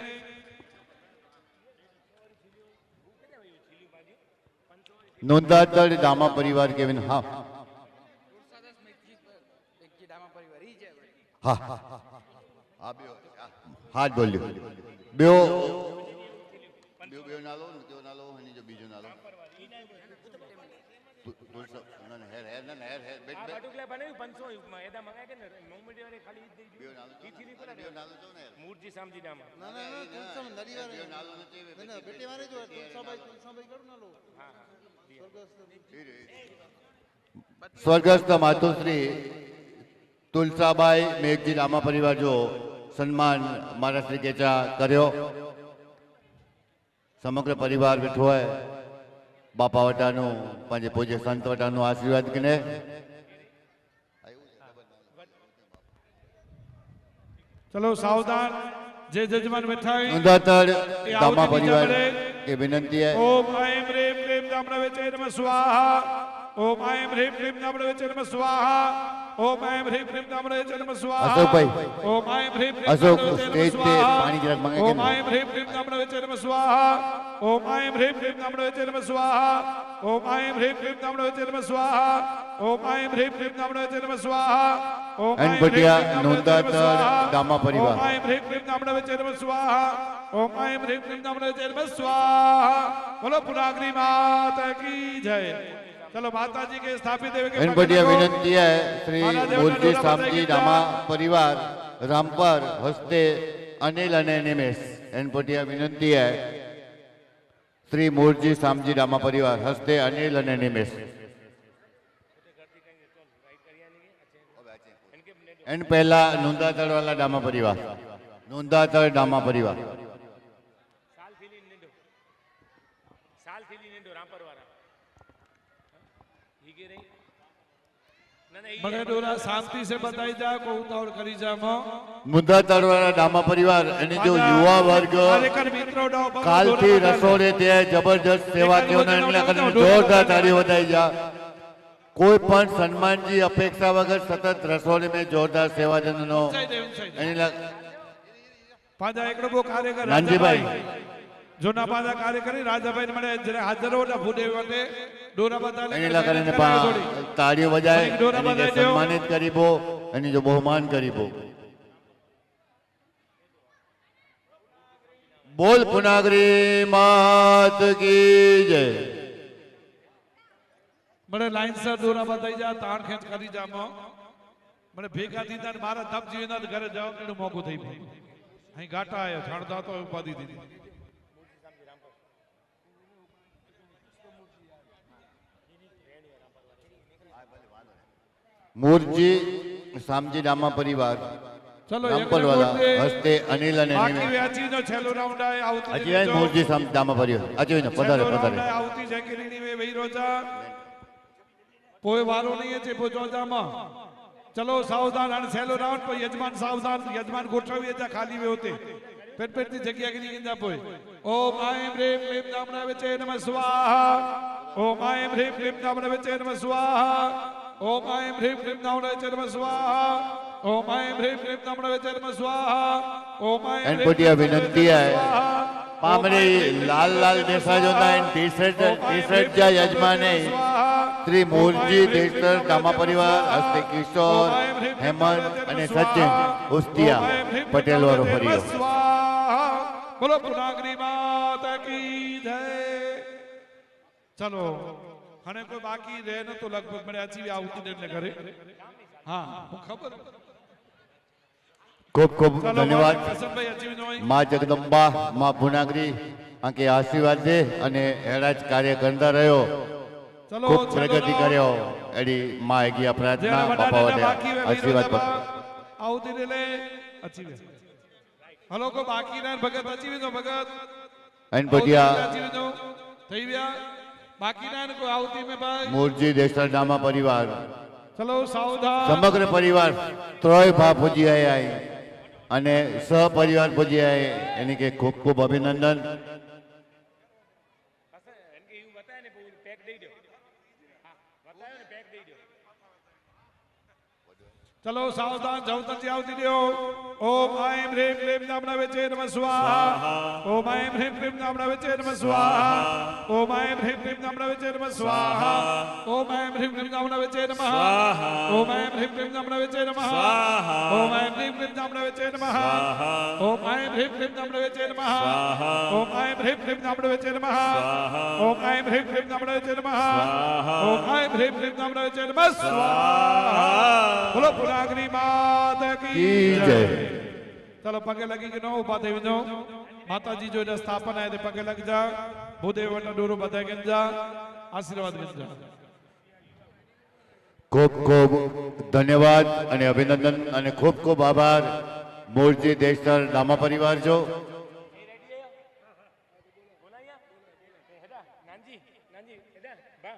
नुदाकर डामा परिवार के विन हाँ હા હા બે હાથ બોલ્યો બેઓ બેઓ નાલો ને તેઓ નાલો અને જો બીજો નાલો હેર હેર ના હેર હેર બેટ આ બેટ બટુકલા બનાવ્યું 500 યુગમાં એદા મંગાય કે ને મોમેડી વાળી ખાલી ઈ જ દઈ બેઓ દો નાલો ઈ થી નીકળે બેઓ નાલો જો ને મૂર્તિ સામજી નામ ના ના ના તુલસા નરી બેઓ વાળે નાલો નથી ના ના બેટી વાળે જો તુલસાભાઈ કરું ના લો સ્વર્ગસ્થ માતુશ્રી તુલસાબાઈ મેઘજી રામા પરિવાર જો સન્માન મારા શ્રી કેચા કર્યો સમગ્ર પરિવાર બેઠો હોય બાપા વટાનું પાંજે પૂજ્ય સંત વટાનું આશીર્વાદ કને ચલો સાવધાન જે જજમાન બેઠા હોય ઊંધાતળ એ દામા આવતી પરિવાર બીજા की विनंती है ओम ऐं ह्रीं क्लीं नमः नमः स्वाहा ओम ऐं ह्रीं क्लीं नमः नमः स्वाहा ओम ऐं ह्रीं क्लीं नमः नमः स्वाहा अशोक भाई, ओम ऐं ह्रीं क्लीं अशोक नमः स्टेज पे स्वाहा पानी જરાક માંગે કે ओम નહીં? ऐं ह्रीं क्लीं नमः नमः स्वाहा ओम ऐं ह्रीं क्लीं नमः नमः स्वाहा ओम ऐं ह्रीं क्लीं नमः नमः स्वाहा ओम ऐं ह्रीं क्लीं नमः नमः स्वाहा ओम ऐं ह्रीं अनपटिया क्लीं नमः नोंदातड़ नमः स्वाहा दामा परिवार। ओम ऐं ह्रीं क्लीं नमः नमः स्वाहा ओम ऐं ह्रीं क्लीं नमः नमः स्वाहा बोलो पुनागरी माता की जय चलो माता जी के स्थापित देव के अनपटिया भगत को विनंती है श्री माला देवता मूर्ति डोरा सामजी बताई रामा गया। परिवार रामपर हस्ते अनिल અને નિમેશ અનપટિયા વિનંતી है श्री मूर्ति सामजी रामा परिवार हस्ते अनिल અને નિમેશ એન પહેલા નોંધાતળ વાળા ડામા પરિવાર નોંધાતળ ડામા પરિવાર સાલ થી લઈને નીંદો સાલ થી લઈને નીંદો રામપર વાળા ઈ કે રહી ના ના ઈ बड़े डोरा शांति से बताई जा को उतावड़ करी जा मो મુંદાતળ વાળા ડામા પરિવાર અને જો યુવા વર્ગ કાર્યકર મિત્રો ડો કાલથી રસોડે ત્યાં જબરજસ્ત સેવા તેઓના એમના કરીને જોરદાર તાળી વધાઈ જા કોઈ પણ સન્માનજી અપેક્ષા વગર સતત રસોડે મેં જોરદાર સેવાજનનો એની પાજા એકડો બો કાર્યકર નાનજીભાઈ. જોના પાજા કાર્યકરી રાજાભાઈ ને મળે જરે હાજર હો ભૂડે વતે ડોરા બતા એની કરીને તાળીઓ બજાય એની જે સન્માનિત કરીબો એની જો બહુમાન કરીબો બોલ પુનાગરી માત કી જય મને લાઈન સર ડોરા બતાઈ જા તાણ ખેંચ કરી જા મો મને ભેગા દીધા ને મારા ધપ જીવના ઘરે જાવ એનું મોકું થઈ ગયું અહીં ગાટા આયા છાણતા તો ઉપાધી દીધી મૂર્જી સામજી રામા પરિવાર ચલો રામપર વાળા હસ્તે અનિલ અને બાકી નિમેશ વ્યાચી નો છેલ્લો રાઉન્ડ આય આવતી હજી આય મૂર્જી સામજી રામા પરિવાર હજી ને પધારે પધારે આવતી છે કે ની વે વઈ રોજા કોઈ વારો નહીં છે પોચોજામાં ચલો સાવધાન અને છેલ્લો રાઉન્ડ પર યજમાન સાવધાન યજમાન ગોઠવી જા ખાલી વે હોતે પેટ પેટ ની જગ્યા કે ની ગંદા પોય ઓમ આયમ રેમ ક્લીમ નામના વેચે નમઃ સ્વાહા ઓમ આયમ રેમ ક્લીમ નામના વેચે નમઃ સ્વાહા ઓમ આયમ રેમ ક્લીમ નામના વેચે નમઃ સ્વાહા ઓમ આયમ રેમ ક્લીમ નામના વેચે નમઃ સ્વાહા ઓમ આયમ એનપટિયા વિનંતી है પામરી લાલ લાલ દેશા જોતા એન ટી શર્ટ જા યજમાને શ્રી મૂર્જી દેશર દામા પરિવાર હસ્તે કિશોર હેમંત અને સચિન ઉસ્તિયા પટેલ વાળો ફર્યો બોલો પુનાગરી માતા કી જય ચલો અને કોઈ બાકી રહે ન તો લગભગ મને આજી આવતી ને ઘરે હા હું ખબર ખૂબ ખૂબ ચલો ધન્યવાદ કસમભાઈ અચીવ નો માં જગદંબા માં પુનાગરી આંકે આશીર્વાદ દે અને હેરાજ કાર્ય કરતા રહ્યો ચલો ખૂબ પ્રગતિ કર્યો એડી માં આગી પ્રાર્થના બાપા વડે આશીર્વાદ પર આવતી ને લે અચીવ હલો કો બાકી ના ભગત અચીવ નો ભગત એનપટિયા અચીવ નો થઈ ગયા બાકી ના કોઈ આવતી મે ભાઈ મૂર્જી દેશર દામા પરિવાર ચલો સાવધાન સમગ્ર પરિવાર ત્રય ભા પૂજી આયા અને સહપરિવાર પૂજી આયા એની કે ખૂબ ખૂબ અભિનંદન એનકે એવું બતાય ને પેક દઈ દો હા બતાયો ને પેક દઈ દો ચલો સાવધાન જવતરજી આવતી રહ્યો. ઓમ આઈમ હ્રીમ ક્લીમ નામના વેચે નમઃ સ્વાહા. ઓમ આઈમ હ્રીમ ક્લીમ નામના વેચે નમઃ સ્વાહા. ઓમ આઈમ હ્રીમ ક્લીમ નામના વેચે નમઃ સ્વાહા. ઓમ આઈમ હ્રીમ ક્લીમ નામના વેચે નમઃ. ઓમ આઈમ હ્રીમ ક્લીમ નામના વેચે નમઃ. ઓમ આઈમ હ્રીમ ક્લીમ નામના વેચે નમઃ. ઓમ આઈમ હ્રીમ ક્લીમ નામના વેચે નમઃ. ઓમ આઈમ હ્રીમ ક્લીમ નામના વેચે નમઃ. ઓમ આઈમ હ્રીમ ક્લીમ નામના વેચે નમઃ. ઓમ આઈમ હ્રીમ ક્લીમ નામના વેચે નમઃ સ્વાહા. બોલો પુનાગરી માત કી જય. ચલો પગે લગી કે નો ઉભા થઈ વજો. માતાજી જો એને સ્થાપન આય તે પગે લગી જા. ભૂદેવ વટનો ડોરો બધાય કે જા. આશીર્વાદ કે જા. ખૂબ ખૂબ ધન્યવાદ અને અભિનંદન અને ખૂબ ખૂબ આભાર મૂળજી દેશર દામા પરિવાર જો. નાનજી નાનજી હેડા બા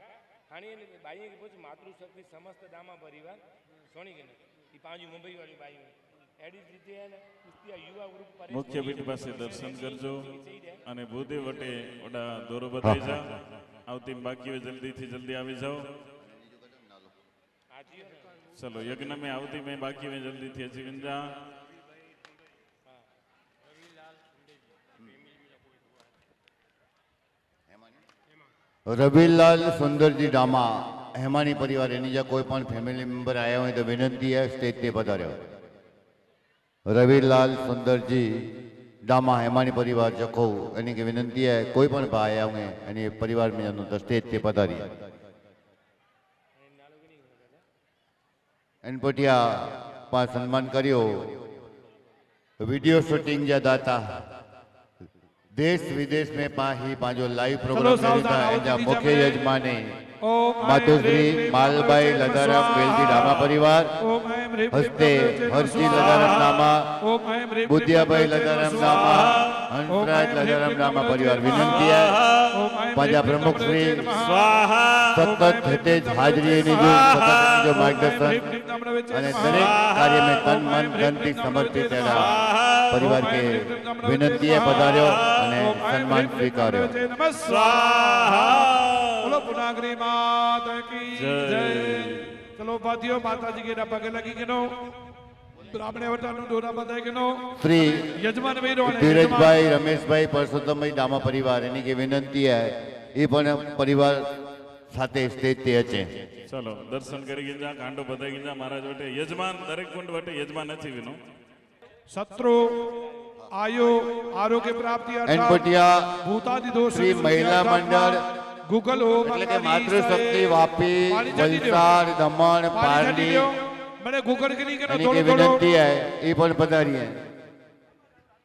હાણી બાઈએ કે પૂછ માતૃશક્તિ સમસ્ત દામા પરિવાર સોની કે ઈ પાંજુ મુંબઈ વાળી બાઈ એડી રીતે એને કુસ્તિયા યુવા ગ્રુપ પર મુખ્ય પીઠ પાસે દર્શન કરજો અને ભૂદેવ વટે ઓડા દોરો બતાવી જા. આવતી બાકી હોય જલ્દીથી જલ્દી આવી જાઓ. ચલો યજ્ઞ में આવતી में બાકી में જલ્દીથી અચી ગંજા. રવિલાલ સુંદરજી ડામા હેમાની પરિવાર એની જ્યાં કોઈ પણ ફેમિલી મેમ્બર આવ્યા હોય તો વિનંતી है સ્ટેજ पे પધાર્યો. રવિલાલ સુંદરજી ડામા હેમાની પરિવાર જખો એની કે વિનંતી है કોઈ પણ ભાઈ આવ્યા હોય એની પરિવાર में તો સ્ટેજ पे પધારી. એન પટિયા પાસ સન્માન કર્યો. वीडियो शूटिंग जा दाता देश विदेश में पाही पांचो लाइव प्रोग्राम करीता एजा मुख्य यजमानी मातुश्री मालबाई लदाराम वेलजी डामा परिवार हस्ते हर्षी लदाराम नामा बुद्धियाबाई लदाराम नामा हंसराज लदाराम नामा परिवार विनंती है पांचा प्रमुख श्री सतत हितेज हाजरी जो मार्गदर्शन અને દરેક કાર્ય में तन मन धन થી સમર્પિત પરિવાર કે વિનંતીએ પધાર્યો અને સન્માન સ્વીકાર્યો. બોલો પુનાગરી માત કી જય. ચલો ભાઈઓ માતાજી કે પગે લગી કે નો બ્રાહ્મણે વટાનું દોરા બધાય કે નો શ્રી યજમાન વીરો અને ધીરજભાઈ રમેશભાઈ પરસોત્તમભાઈ ડામા પરિવાર એની કે વિનંતી है એ પણ પરિવાર સાથે સ્ટેજ તે છે. ચલો દર્શન કરી ગીજા કાંડો બધાઈ ગીજા મહારાજ વટે યજમાન દરેક કુંડ વટે યજમાન નથી વિનો. શત્રુ આયુ આરોગ્ય પ્રાપ્તિ એન પટિયા ભૂતાદિ દોષ શ્રી મહિલા મંડળ ગૂગલ એટલે કે માતૃશક્તિ વાપી વલસાડ દમણ પારડી મને ગૂગલ કરી કે એની કે વિનંતી है એ પણ પધારી है.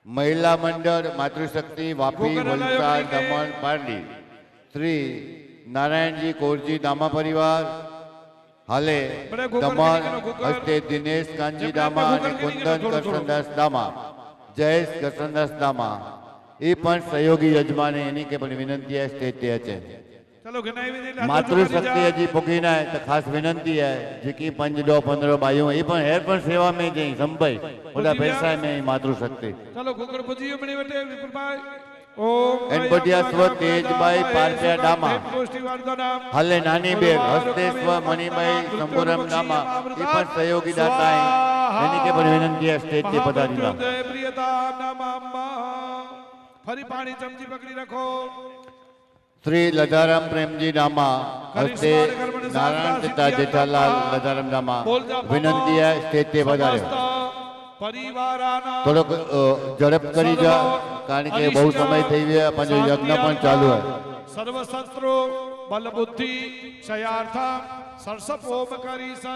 મહિલા મંડળ માતૃશક્તિ વાપી વલસાડ દમણ પારડી શ્રી नारायणजी कोरजी दामा परिवार हाले दमन हस्ते दिनेश कांजी दामा અને કુંદન કરશનદાસ દામા જયેશ કરશનદાસ દામા એ પણ સહયોગી યજમાને એની કે પણ વિનંતી है સ્ટેજ તે છે. ચલો ગનાઈ વિદે માતૃશક્તિ હજી પૂકી ના તો ખાસ વિનંતી है જેકી 5-15 બાઈઓ એ પણ હેર પણ સેવા में જઈ સંભાઈ ઓલા પૈસા में માતૃશક્તિ. ચલો ગોકળ પૂજીઓ બની વટે વિપુલભાઈ એન પટિયા સ્વ તેજભાઈ પારપિયા ડામા હાલે નાની બેન હસ્તે સ્વ મણિભાઈ શંભુરામ ડામા એ પણ સહયોગી દાતા એની કે પણ વિનંતી है સ્ટેજ पे પધારીલા. ફરી પાણી ચમચી પકડી રાખો. શ્રી લધારામ પ્રેમજી ડામા હસ્તે નારાયણ પિતા જેઠાલાલ લધારામ ડામા વિનંતી है સ્ટેજ पे પધાર્યો. થોડોક ઝડપ કરી જા કારણ કે બહુ સમય થઈ ગયો પણ યજ્ઞ પણ ચાલુ है. સર્વશસ્ત્રો બલ બુદ્ધિ ક્ષયાર્થમ સરસપોમકારી સહે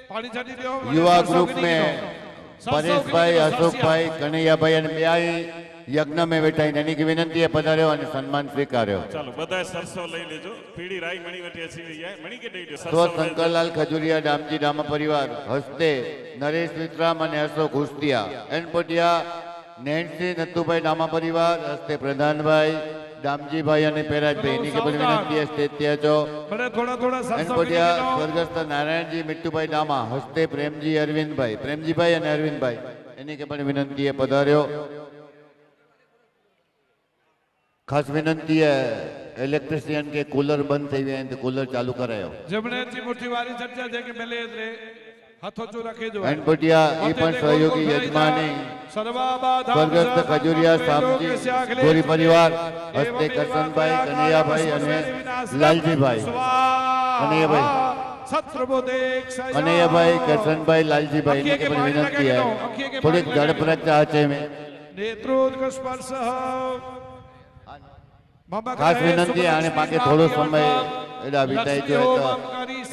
પાણી છડી દો. युवा ग्रुप में परेशभाई अशोकभाई कन्हैयाभाई અને બે યજ્ઞ में બેઠા એની की विनंती है પધાર્યો અને સન્માન સ્વીકાર્યો. ચાલો બધા સરસો લઈ લેજો. પીડી રાઈ મણી વટી અસી જાય મણી કે દઈ દો. સ્વ શંકરલાલ ખજુરિયા ડામજી ડામા પરિવાર હસ્તે નરેશ વિતરામ અને Ashok હુસ્તિયા N Patiya Nancy Nathubhai drama પરિવાર હસ્તે પ્રધાનભાઈ દામજીભાઈ અને પેરાજભાઈ એની કે પણ વિનંતી है સ્ટેજ તે છો. એન પટિયા સ્વર્ગસ્થ નારાયણજી મિટ્ટુભાઈ ડામા હસ્તે પ્રેમજીભાઈ અને અરવિંદભાઈ એની કે પણ વિનંતી है પધાર્યો. खास विनंती है इलेक्ट्रिशियन के कूलर बंद થઈ ગયા તો કુલર ચાલુ કરાયો. જમણે થી મોટી વારી ચર્ચા છે કે મેલે રે હાથો જો રાખે જો અનપટિયા એ પણ સહયોગી યજમાની સ્વર્ગસ્થ ખજુરિયા સામજી ગોરી પરિવાર હસ્તે કરશનભાઈ કનૈયાભાઈ અને લાલજીભાઈ કનૈયાભાઈ કરશનભાઈ લાલજીભાઈ इनके पर विनंती है थोड़ी झड़प रखता है में नेत्रोत्कर्ष स्पर्श खास विनंती है आने पाके थोड़ो समय एडा विदाई जो है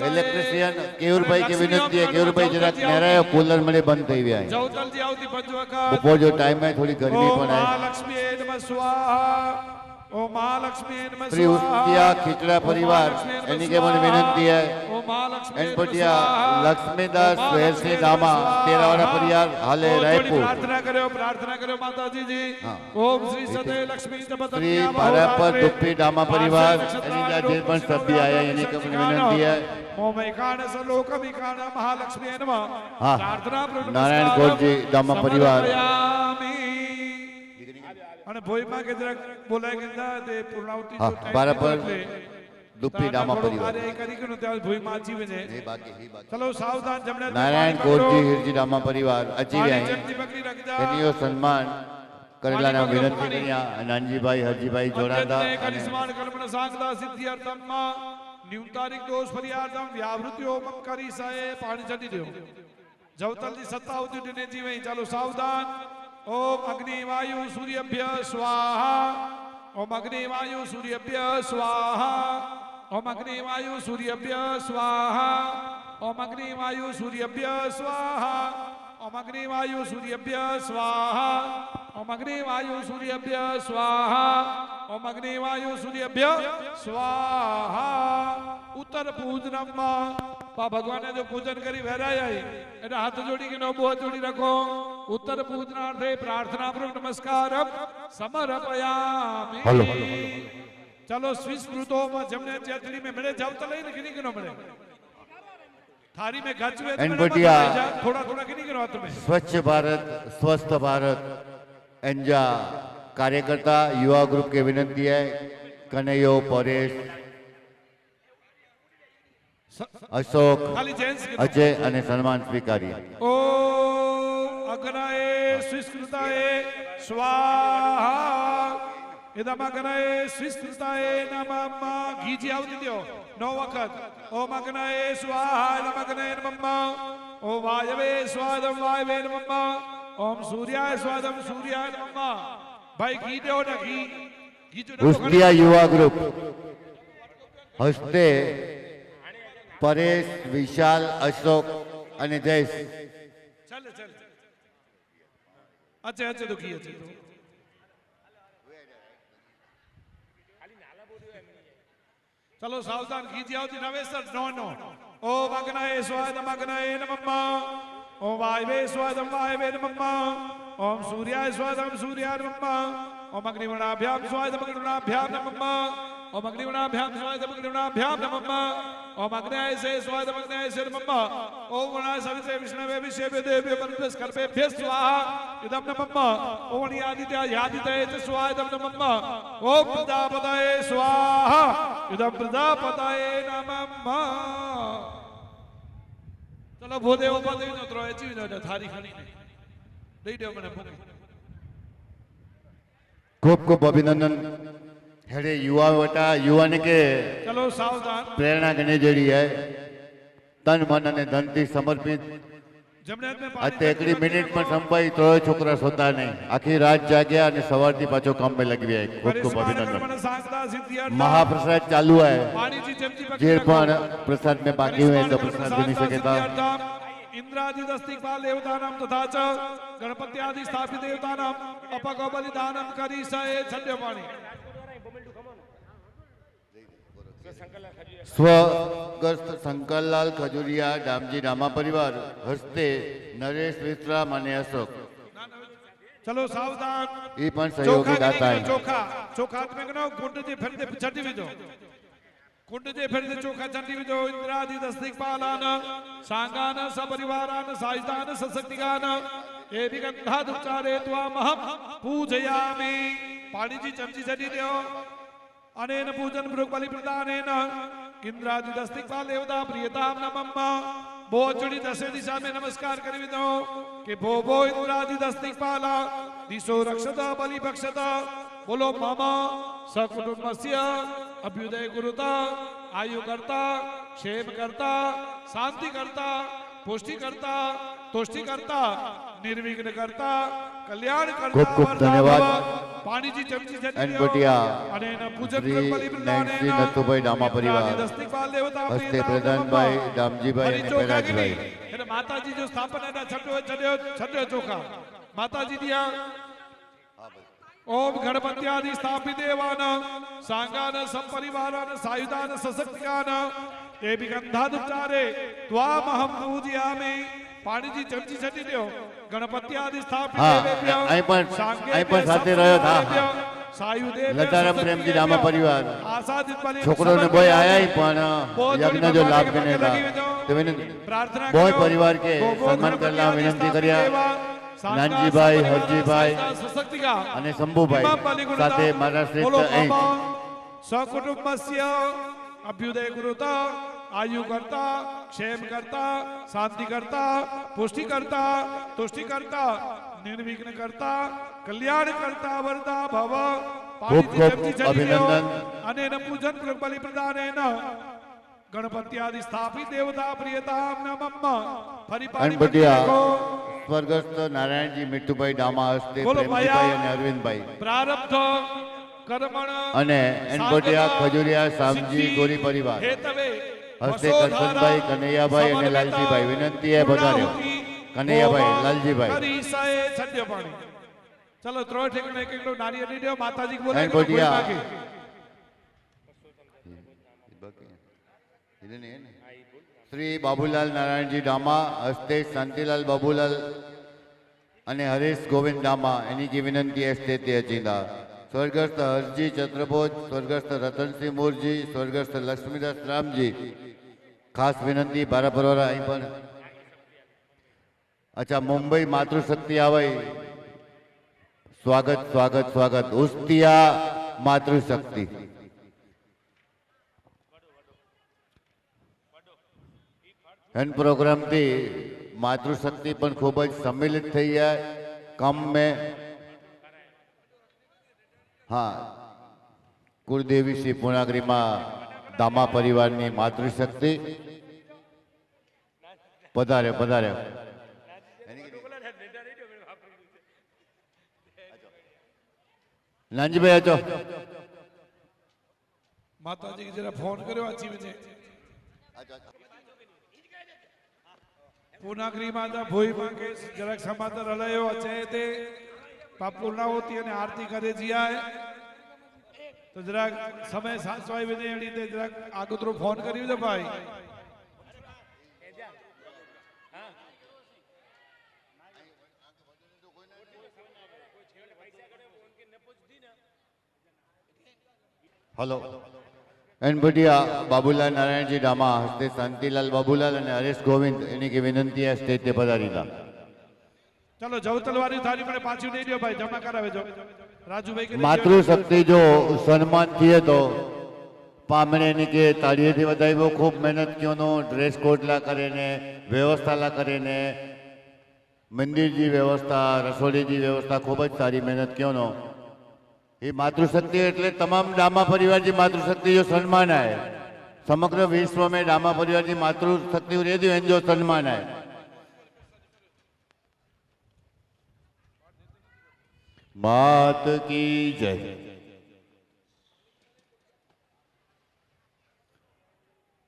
इलेक्ट्रिशियन केवरभाई की विनंती है केवरभाई जरा नेरायो कूलर मले बंद થઈ ગયા जवतलजी આવતી પંચ વખત બપોર જો ટાઈમ में थोड़ी गर्मी पण है લક્ષ્મી નમઃ સ્વાહા ओ मां लक्ष्मी नमः श्री उस्तिया खिचड़ा परिवार एनी के मन विनंती है ओ मां लक्ष्मी एनपटिया लक्ष्मीदास वेरसी दामा तेरावाड़ा परिवार हाले रायपुर प्रार्थना करो माताजी जी ओम श्री सदे लक्ष्मी श्री पारापर दुप्पी दामा परिवार एनी जा जे पण सभ्य आया एनी के मन विनंती है ओमैकाण सलोकमिकाण महालक्ष्मी नमः हाँ प्रार्थना नारायण गौरजी दामा परिवार અને ભોયમાં કે જરાક બોલાય કે ના તે પૂર્ણાવતી હા જો પારાપર दुप्पी दामा परिवार કરી કે ત્યાં ભોયમાં આજીવે ને ચલો સાવધાન જમણે नारायण गौरजी हिरजी दामा परिवार अचीवे आई एनियो सम्मान करेलाना विनंती करिया नानजीभाई हरजीभाई जोड़ादा કરિશ્માન કલ્પના સાંગતા સિદ્ધિયાર્થમાં ન્યૂતારિક દોષ ફરિયાદમ વ્યાવૃત્યો મકરી સાએ પાણી ચડી દો જવતલની સત્તા આવતી દિને જીવે ચાલો સાવધાન ओम अग्नि वायु सूर्यभ्य स्वाहा ओम अग्नि वायु सूर्यभ्य स्वाहा ओम अग्नि वायु सूर्यभ्य स्वाहा ओम अग्नि वायु सूर्यभ्य स्वाहा ओम अग्नि वायु सूर्यभ्य स्वाहा ओम अग्नि वायु सूर्यभ्य स्वाहा ओम अग्नि वायु सूर्यभ्य स्वाहा उत्तर पूजनम भगवान ने जो पूजन करी वहराई एना हाथ जोड़ी के नौबो हाथ जोड़ी रखो उत्तर पूजनार्थे प्रार्थना पूर्वक नमस्कार समर्पयामि चलो स्विस्कृतो में जमने चेतली में मिले जाओ तो नहीं किनी किनो मिले थारी में गचवे एनपटिया थोड़ा थोड़ा किनी किनो हाथ में स्वच्छ भारत स्वस्थ भारत एंजा कार्यकर्ता युवा ग्रुप के विनंती है कन्हैयो परेश अशोक अजय અને સન્માન સ્વીકારી ओ अग्नये स्विस्कृताय स्वाहा इदम अग्नये स्विस्कृताय नमः गीजी आवती दियो 9 वखत ओम अग्नये स्वाहा इदम अग्नये नमः ओम वायवे स्वादम वायवे नमः ओम सूर्याय स्वादम सूर्याय नमः भाई घी दो ना घी उस्तिया युवा ग्रुप हस्ते परेश विशाल अशोक અને જયેશ चल चल अच्छा अच्छा तो घी अच्छा तो चलो सावधान घी आवती नवेसर नो ओम अग्नये स्वादम अग्नये नमः ओम वायवे स्वादम वायवे नमः ओम सूर्याय स्वादम सूर्याय नमः ओम अग्निवर्णाभ्याम स्वादम अग्निवर्णाभ्याम नमः ओम अग्निवर्णाभ्याम स्वादम अग्निवर्णाभ्याम नमः ओम अग्नये से स्वादम अग्नये से नमः ओम वर्णाय सविसे विष्णवे विषेभ्य देव्य परमेश कल्पेभ्य स्वाहा इदं नमः ओम यादित्याय यादितये च स्वाहा इदं नमः ओम प्रजापतये स्वाहा इदं प्रजापतये नमः चलो भूदेव पदेव नो त्रोय जीव नो थारी खणी दई देव मने भूखी खूब खूब अभिनंदन हेडे युवा वटा युवा ने के चलो सावधान प्रेरणा गणे जड़ी है तन मन ने धन थी समर्पित जमनेर में आज एकड़ी मिनिट में संपाई तो छोकरा सोता नहीं आखी रात जाग्या અને સવારથી પાછો કામ में लगी है खूब खूब अभिनंदन महाप्रसाद चालू है जे पण प्रसाद में बाकी हुए तो प्रसाद भी नहीं सके था इंद्रादि दस्तिकपाल देवतानां तथा च गणपति आदि स्थापित देवतानां अपगो बलिदानं करी सए छड्यो पाणी સ્વગસ્થ શંકરલાલ ખજુરિયા દામજી રામા પરિવાર હસ્તે નરેશ વિશ્રામ અને અશોક चलो सावधान ये पण सहयोगी दाता है चोखा चोखा हाथ में कनो कुंड जे फिर दे छड्डी विजो कुंड जे फिर दे चोखा छड्डी विजो इंद्रादि दस्तिकपालान सांगान सपरिवारान साइदान सशक्तिगान ए भी गंधादुच्चारे त्वामहं पूजयामि पाणी जी चमची छड्डी देओ अनेन पूजन पूर्वक बलि प्रदानेन इंद्रादि दस्तिकपाल देवता प्रियतां नमः બોચડી દસે દિશા में नमस्कार કરી દો કે ભોભો ઇન્દ્રાદિ દસ્તિકપાલા દિશો રક્ષતા બલિ ભક્ષતા બોલો મામા સકુટુંબસ્ય અભ્યુદય ગુરુતા આયુ કરતા ક્ષેમ કરતા શાંતિ કરતા પુષ્ટિ કરતા તુષ્ટિ કરતા નિર્વિઘ્ન કરતા કલ્યાણ કરતા ખૂબ ખૂબ ધન્યવાદ. પાણીજી ચમચી અનપટિયા અને એના પૂજન શ્રી બલિ પ્રદાન નેન્સી નથુભાઈ ડામા પરિવાર દસ્તિકપાલ દેવતા હસ્તે પ્રધાનભાઈ દામજીભાઈ અને પ્રકાશભાઈ એટલે માતાજી જો સ્થાપન એના છઠ્યો ચોખા માતાજી દિયા ઓમ ગણપત્યાદિ સ્થાપિત દેવાન સાંગાન સંપરિવારાન સાયુધાન સશક્તિકાન એ બી ગંધાદુચારે ત્વામહમ પૂજયામિ પાણીજી ચમચી છટી દો ગણપત્યાદિ સ્થાપિત હા, દેવેભ્ય અહીં પણ સાંગેભ્ય સાથે રહ્યો હતા. સંપરિવારેભ્ય સાયુધેભ્ય લતારામ પ્રેમજી ડામા પરિવાર આસાદિત બલિ છોકરોને બોય આયા પણ યજ્ઞ જો લાભ કરને था तो પ્રાર્થના બોય કરો. પરિવાર के ગોગો સન્માન કરલા ગણપતિ વિનંતી આદિ કર્યા દેવા, સાંગા નાનજીભાઈ, સંપરિવાર, હરજીભાઈ સાંગા સશક્તિકા અને શંભુભાઈ ઇમામ બલિ ગુરુતા, સાથે મારા શ્રેષ્ઠ બોલો અહીં મામા સકુટુંબસ્ય અભ્યુદય ગુરુતા આયુ કરતા ક્ષેમ કરતા શાંતિ કરતા પુષ્ટિ કરતા તુષ્ટિ કરતા નિર્વિઘ્ન કરતા કલ્યાણ કરતા વરદા ભવ ખૂબ ખૂબ અભિનંદન. અને એના પૂજન બલિ પ્રદાનેન ગણપત્યાદિ સ્થાપિત દેવતા પ્રિયતામ નમમ્મ ફરી પાણી અનપટિયા પકડી રાખો. સ્વર્ગસ્થ નારાયણજી મીઠુભાઈ ડામા હસ્તે બોલો પ્રેમજીભાઈ ભૈયા. અને અરવિંદભાઈ પ્રારબ્ધ કર્મણ અને એનપટિયા ખજુરિયા શામજી ગોરી પરિવાર હેતવે હસ્તે કરશનભાઈ, કનૈયાભાઈ અને લાલજીભાઈ વિનંતી એ પધાર્યો. કનૈયાભાઈ, લાલજીભાઈ. કરી સાએ છડ્યો પાણી. ચલો ત્રણ ઠેકડો એક એકડો નારિયેળ લઈ લ્યો, માતાજી બોલે એન ભોટિયા. શ્રી બાબુલાલ નારાયણજી ડામા હસ્તે શાંતિલાલ બાબુલાલ અને હરેશ ગોવિંદ ડામા એની કી વિનંતી હસ્તે તે અચિંદા સ્વર્ગસ્થ હરજી છત્રભોજ, સ્વર્ગસ્થ રતનસિંહ મોરજી, સ્વર્ગસ્થ લક્ષ્મીદાસ રામજી ખાસ વિનંતી બારા પરવારા અહીં પણ. અચ્છા, મુંબઈ માતૃશક્તિ આવે સ્વાગત સ્વાગત સ્વાગત. ઉસ્તિયા માતૃશક્તિ એન પ્રોગ્રામથી માતૃશક્તિ પણ ખૂબ જ સંમિલિત થઈ જાય કમ મેં. હા, કુળદેવી શ્રી પૂર્ણાગરીમાં દામા પરિવારની માતૃશક્તિ પધારે પધારે. નાનજીભાઈ આજો. માતાજી જરા ફોન કર્યો આજી વજે પૂર્ણાગરીમાં જા ભોઈ માંગે જરાક સમાચાર હલાયો અચે તે પૂર્ણાવતી અને આરતી કરે જીયાય તો જરાક સમય સાચવાય વિજય એની તે જરાક આગોતરો ફોન કર્યો છે ભાઈ. Hello. N ભટિયા Babulal Narayanji drama હસ્તે શાંતિલાલ બાબુલાલ અને હરેશ ગોવિંદ એની કે વિનંતી આ સ્ટેજ તે પધારીલા. ચલો જવતલવારી થાળી મને પાછી દઈ દો ભાઈ, જમા કરાવે જો રાજુભાઈ કે માતૃશક્તિ જો સન્માન થયે તો પામણે એની કે તાળીએથી વધાવ્યો ખૂબ મહેનત ક્યોનો ડ્રેસ કોડ લા કરે ને વ્યવસ્થા લા કરે ને મંદિરજી વ્યવસ્થા રસોડીજી વ્યવસ્થા ખૂબ જ સારી મહેનત ક્યોનો એ માતૃશક્તિ એટલે તમામ ડામા પરિવારજી मातृशक्ति जो सम्मान है समग्र विश्व में डामा परिवार की मातृशक्ति रेडियो एन जो सम्मान है. मात की जय.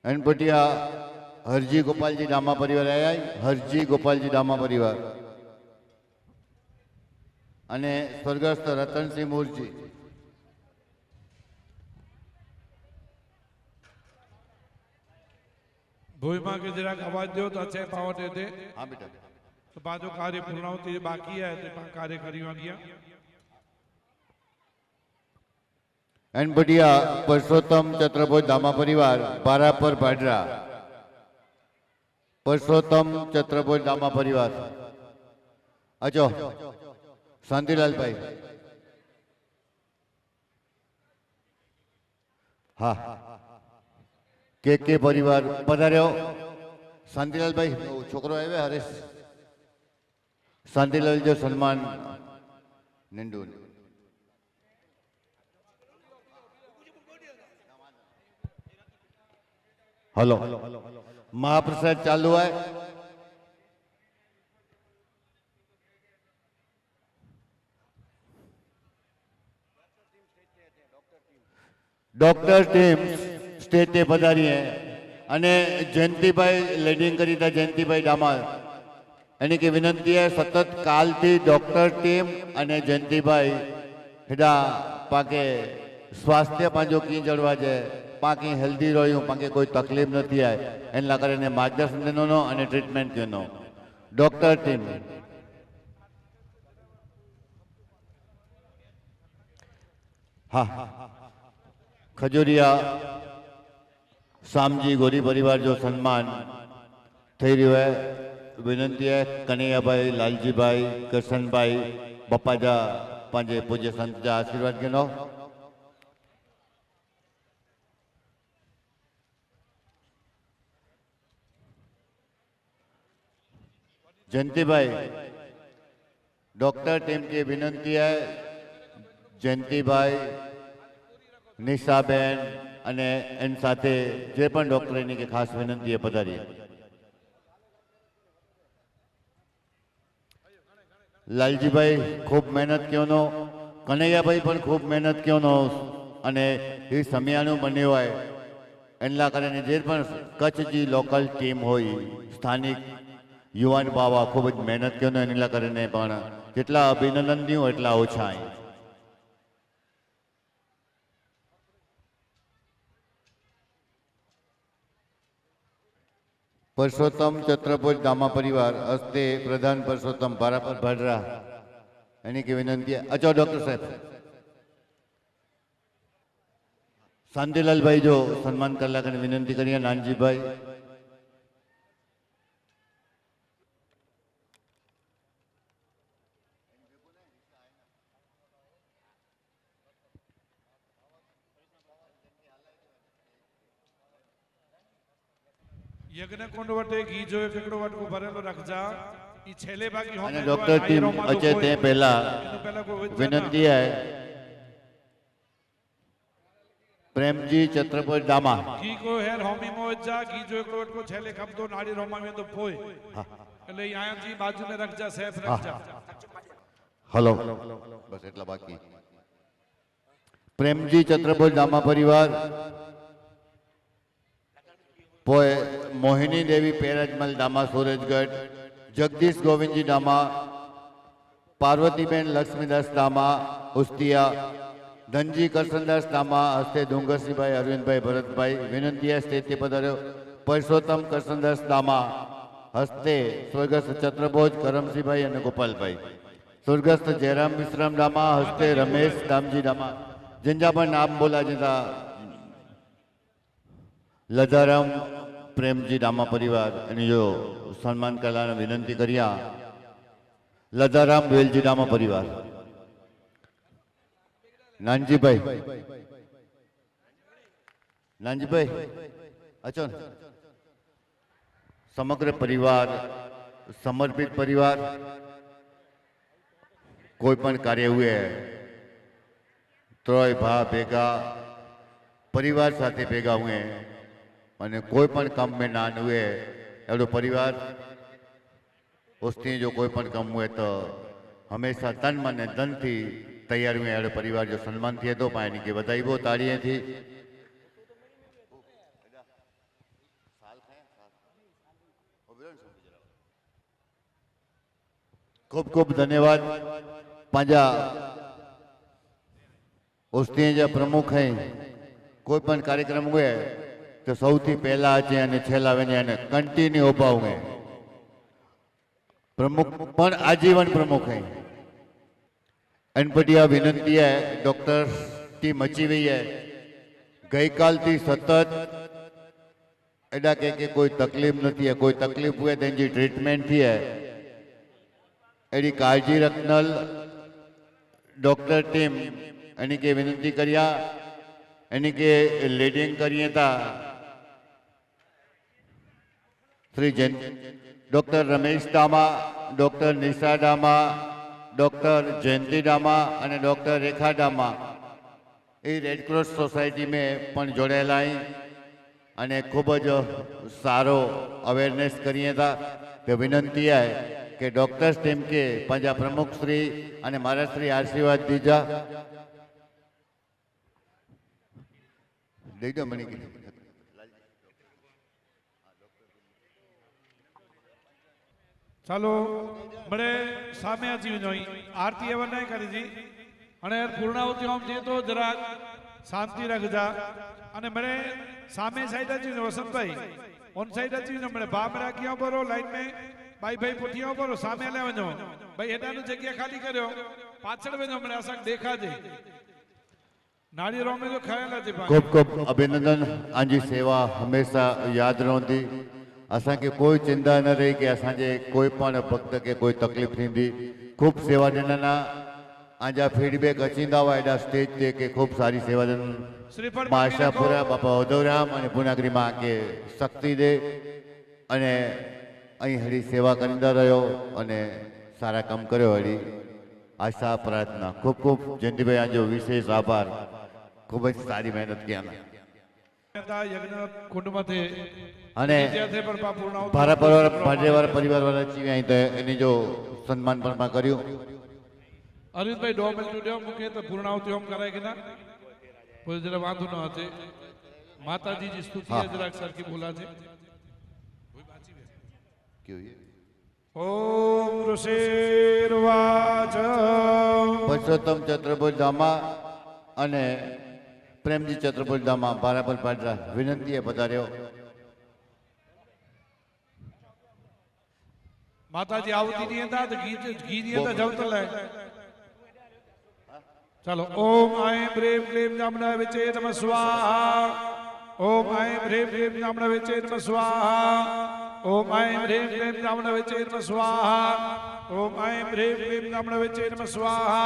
एन पटिया हरजी गोपाल जी डामा परिवार आया. हरजी गोपाल जी डामा परिवार અને સ્વર્ગસ્થ રતનસિંહ મૂરજી ભોઈ માં કે જરાક અવાજ દો તો अच्छे पावट दे હા બેટા तो पांचों कार्य पूर्णावती बाकी है तो पांच कार्य करी गया. एन बढ़िया परसोत्तम छत्रपति दामा परिवार बारा पर भाडरा. परसोत्तम छत्रपति दामा परिवार अचो शांतिलाल भाई. हाँ के परिवार पधार्यो. શાંતિલાલભાઈ છોકરો આવ્યા હરેશ શાંતિલાલ જો સન્માન નિંડુ હલો મહાપ્રસાદ ચાલુ है ડોક્ટર ટીમ સ્ટેજ તે પધારી હે અને જયંતિભાઈ લીડિંગ કરી હતા જયંતિભાઈ ડામર એની કે વિનંતી है સતત કાલથી ડોક્ટર ટીમ અને જયંતિભાઈ હેડા પાકે સ્વાસ્થ્ય પાંજો કી જળવા જાય પાકી હેલ્ધી રહ્યું પાકે કોઈ તકલીફ નથી આવે એના કરીને માર્ગદર્શન દેનો અને ટ્રીટમેન્ટ દેનો ડોક્ટર ટીમ હા ખજૂરિયા શામજી ગોરી પરિવાર જો સન્માન થઈ રહ્યું है વિનંતી है કનૈયાભાઈ લાલજીભાઈ કરશનભાઈ બપ્પાજા પાંજે પૂજ્ય સંત જા આશીર્વાદ ગણો जयंती भाई डॉक्टर टीम की विनंती है जयंती भाई निशाबेन અને એન સાથે જે પણ ડોક્ટર એની કે ખાસ વિનંતી એ પધારીએ લાલજીભાઈ ખૂબ મહેનત ક્યોનો કનૈયાભાઈ પણ ખૂબ મહેનત ક્યોનો અને એ સમયાનું બન્યું હોય એના કારણે જે પણ કચ્છજી લોકલ ટીમ હોય સ્થાનિક યુવાન બાવા ખૂબ જ મહેનત કર્યો એના કરીને પણ જેટલા અભિનંદન દઉં એટલા ઓછા પરસોત્તમ છત્રપુર દામા પરિવાર હસ્તે પ્રધાન પરસોત્તમ ભારાપર ભાડરા એની કે વિનંતી અચો ડોક્ટર સાહેબ શાંતિલાલભાઈ જો સન્માન કલાક વિનંતી કરીએ નાનજીભાઈ यज्ञ कुंड वटे घी जो एकड़ो वटको भरेलो रखजा ई छेले बाकी हो અને ડોક્ટર ટીમ અચે તે પહેલા વિનંતી है प्रेमजी छत्रपति दामा घी को हेर होमी मोजा घी जो एकड़ो वटको छेले खप दो नाड़ी रोमा में तो पोय એટલે આયા જી બાજુ में रखजा सेफ रखजा हेलो बस એટલા બાકી प्रेमजी छत्रपति दामा परिवार पोए मोहिनी देवी पेरजमल दामा सूरजगढ़ जगदीश गोविंदजी दामा पार्वतीबेन लक्ष्मीदास दामा उस्तिया धनजी करसनदास दामा हस्ते डूंगरसिंह भाई अरविंद भाई भरत भाई विनंती है स्टेज पधार्यो परसोत्तम करसनदास दामा हस्ते स्वर्गस्थ छत्रभोज करमसिंह भाई और गोपाल भाई स्वर्गस्थ जयराम विश्राम दामा हस्ते रमेश दामजी दामा जिनजा पर नाम बोला जता लधाराम प्रेमजी दामा परिवार एनी जो सम्मान करने विनंती करिया लधाराम वेलजी दामा परिवार नानजी भाई अच्छा समग्र परिवार समर्पित परिवार कोई पण कार्य हुए त्रोय भा भेगा परिवार साथे भेगा हुए અને કોઈ પણ કામ में ના हुए एवढो परिवार उसથી जो कोई पण काम हुए तो हमेशा तन मन धन थी तैयार हुए एवढो परिवार जो सम्मान थिए तो पानी के बधाई वो ताड़ीए थी खूब खूब धन्यवाद पांजा उसથી जो प्रमुख हैं कोई पण कार्यक्रम हुए तो સૌથી પહેલા છે અને છેલ્લા વેને અને કન્ટિન્યુ ઉભા हुए प्रमुख पण आजीवन प्रमुख है अनपटिया विनंती है डॉक्टर टीम अची हुई है गई काल थी सतत एडा के कोई तकलीफ नहीं है कोई तकलीफ हुए तो ट्रीटमेंट थी है एडी काळजी रखनल डॉक्टर टीम एनी के विनंती करिया एनी के लीडिंग करिए था Shri doctor Ramesh Dama, doctor Nisha Dama, doctor Jayanti Dama અને ડૉક્ટર રેખા ડામા એ રેડક્રોસ સોસાइटी में પણ જોડાયેલા અહીં અને ખૂબ જ સારો અવેરનેસ કરીએ હતા કે વિનંતી आहे કે ડૉક્ટર્સ ટીમ કે पंहिंजा प्रमुख श्री અને મારા શ્રી આશીર્વાદ દીજા દઈ દો મને ચાલો બડે સામે અચી વञो आरती एवं नहीं करी जी અને પૂર્ણાવતી આમ જે તો જરા શાંતિ રાખજા અને મને સામે સાઈડ અચી વસંતભાઈ ઓન સાઈડ અચી મને બાપ રાખ્યા બરો લાઈન में भाई भाई पुठिया बरो सामे ले वञो भाई हेडानु जग्या खाली कर्यो पाछळ वञो મને असां देखा जे नाड़ीअ में जो ख्याल अचे खूब खूब अभिनंदन आंजी सेवा हमेशा याद रहंदी असां के कोई चिंता न रही कि असांजे कोई पण भक्त के कोई तकलीफ थींदी खूब सेवा ॾिनना आंजा फीडबैक अचींदा हुआ एडा स्टेज ते के खूब सारी सेवा ॾिन मां आशापुरा बापा उद्धवराम અને પૂનાગરી માં કે શક્તિ દે અને અહીં હળી સેવા કરીંदा રહ્યો અને સારા કામ કર્યો હળી આશા પ્રાર્થના ખૂબ ખૂબ જયંતિભાઈ આજો વિશેષ આભાર ખૂબ જ સારી મહેનત કર્યા यज्ञ कुंडमध्ये અને ભારા પરિવાર વાળા છીએ અહીં તો એની જો સન્માન પણ કર્યું अरविंद भाई 2 मिनट दियो मुके तो पूर्णावती होम कराए कि ना कोई जरा वांधो न हते माताजी जी स्तुति है जरा सर की बोला छे ओम ऋषिर्वाच पुरुषोत्तम चतुर्भुज धामा અને પ્રેમજી ચતુર્ભુજ ધામા ભારાપર પાડરા વિનંતીએ પધાર્યો माताजी आवती नहीं था तो घी नहीं था जब तक चलो ओम ऐं ह्रीं क्लीं नमः विचे नमः स्वाहा ओम ऐं ह्रीं क्लीं नमः विचे नमः स्वाहा ओम ऐं ह्रीं क्लीं नमः विचे नमः स्वाहा ओम ऐं ह्रीं क्लीं नमः विचे नमः स्वाहा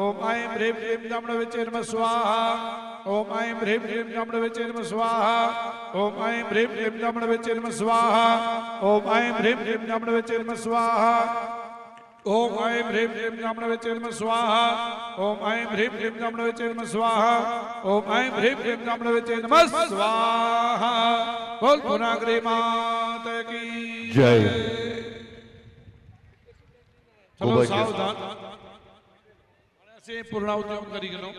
ओम ऐं ह्रीं क्लीं नमः विचे नमः स्वाहा ओम ऐं ह्रीं क्लीं नमः विचे नमः स्वाहा ओम ऐं ह्रीं क्लीं नमः विचे नमः स्वाहा ओम ऐं ह्रीं क्लीं नमः विचे नमः स्वाहा ओम ऐं ह्रीं क्लीं नमः विचे नमः स्वाहा ओम ऐं ह्रीं क्लीं नमः विचे नमः स्वाहा ओम ऐं ह्रीं क्लीं नमः विचे नमः स्वाहा बोल पूनागरी मात की जय चलो सावधान से पूर्णाहुति हम करी गनो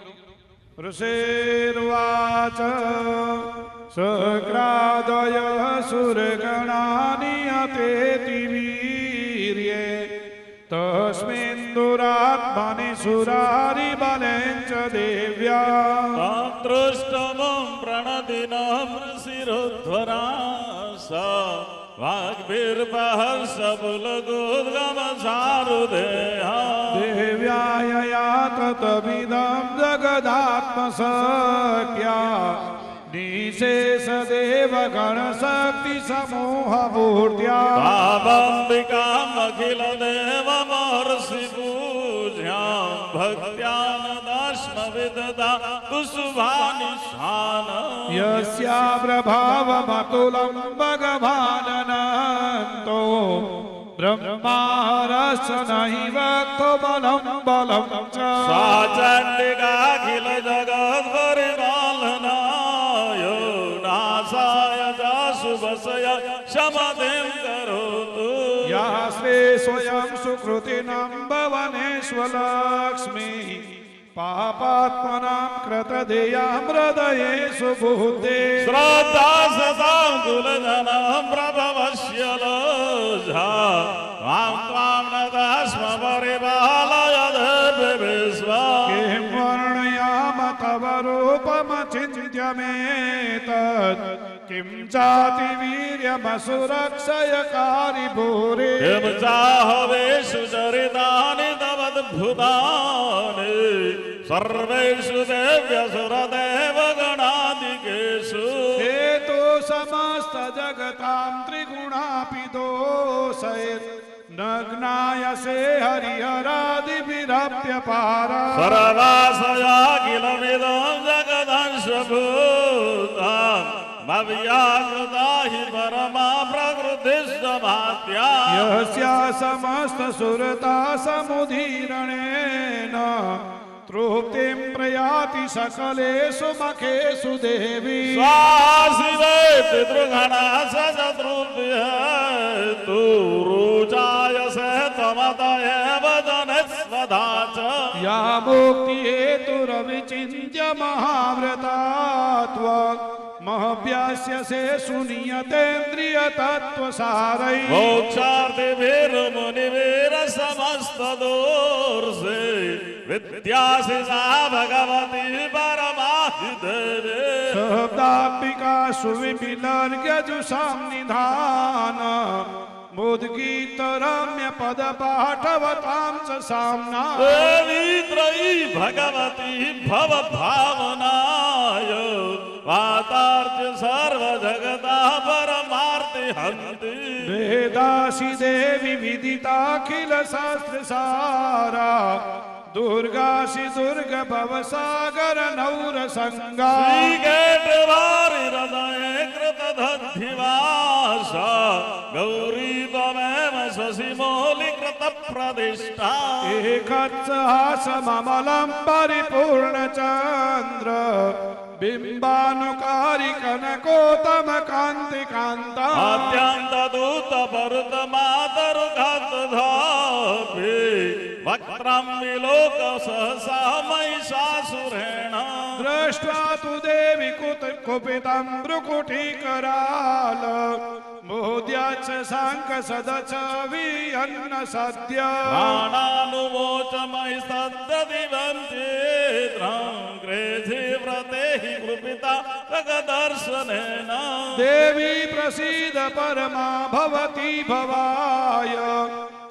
ऋषिर्वाच सक्रादय सुरगणानियतेति वीर्ये तस्मिन् दुरात्मनि सुरारि बलेन च देव्या दृष्टमं प्रणदिनं शिरोध्वरा सा वाग्भिर्बहर्षबुलगोद्गमचारुदेहा देव्याय या ततमिदं जगदात्मसख्या निशेषदेवगणशक्तिसमूहमूर्त्या भावम्बिकामखिलदेवमहर्षि पूज्यां भक्त्यानदाश्मविदधा कुसुभानिशान यस्या प्रभावमतुलं भगवाननन्तो ब्रह्मारश्च नहि वक्तो बलं बलं च सा चण्डिकाखिल जगद्परिपालनाय नासाय दाशुभसय शमतिं करोतु या श्री स्वयं सुकृतिनं भवनेष्वलक्ष्मी पापात्मनां कृतधियां हृदये सुबुद्धे श्रद्धा सदां कुलजनं प्रभवस्य लोझा त्वां त्वां नदास्म परिपालय देवविश्वा किं वर्णयाम तव रूपमचिन्त्यमेतत् किं चातिवीर्यमसुरक्षयकारि भूरि किं चाहवेषु चरितानि तवद्भुतानि सर्वेषु देव्यसुरदेवगणादिकेषु हेतु समस्त जगतां त्रिगुणापि दोषयेत् नग्नायसे हरिहरादिभिरप्यपारा सर्वासयाखिलमिदं जगदंशभूतां भव्याकृता हि परमा प्रकृति समात्या यस्या समस्त सुरता समुदीरणेन तृप्तिं प्रयाति सकलेषु मखेषु देवी स्वासिवे पितृगणा सचतृप्य तु रुचायसे त्वमत एव जनस्वधा च या मुक्ति हेतुरविचिन्त्य महाव्रतात्व महव्यास्यसे सुनियतेन्द्रिय तत्वसारै मोक्षार्थिभिर्मुनिभिर समस्तदोर्षे विद्यासि सा भगवती परमाधिदेवे शब्दात्मिका सुविविलर्घ्यजुषां निधान मुद्गीतरम्य पदपाठवतां च साम्ना देवी त्रयी भगवती भवभावनाय वातार्थ सर्वजगता परमार्ति हन्ति वेदासि देवी विदिताखिल शास्त्रसारा दुर्गासि दुर्ग भवसागर नौरसङ्गा श्रीकेटवारि हृदये कृतदधिवासा गौरी त्वमेव शशिमौलिकृतप्रदिष्टा एकत्सहासममलं परिपूर्णचन्द्र बिम्बानुकारी कनकोत्तमकान्तिकान्ता अत्यन्तदूतभरुत मातरुघातधापि वक्त्रं विलोक सहसा महिषासुरेण दृष्ट्वा तु देवि कुपितं भ्रुकुटीकराल मोद्याच साङ्कसदच वियन्न सद्य प्राणानुवोच मयि सद्दिवं चेत्रं ग्रेधि व्रते हि कृपिता जगदर्शनेन देवी प्रसीद परमा भवती भवाय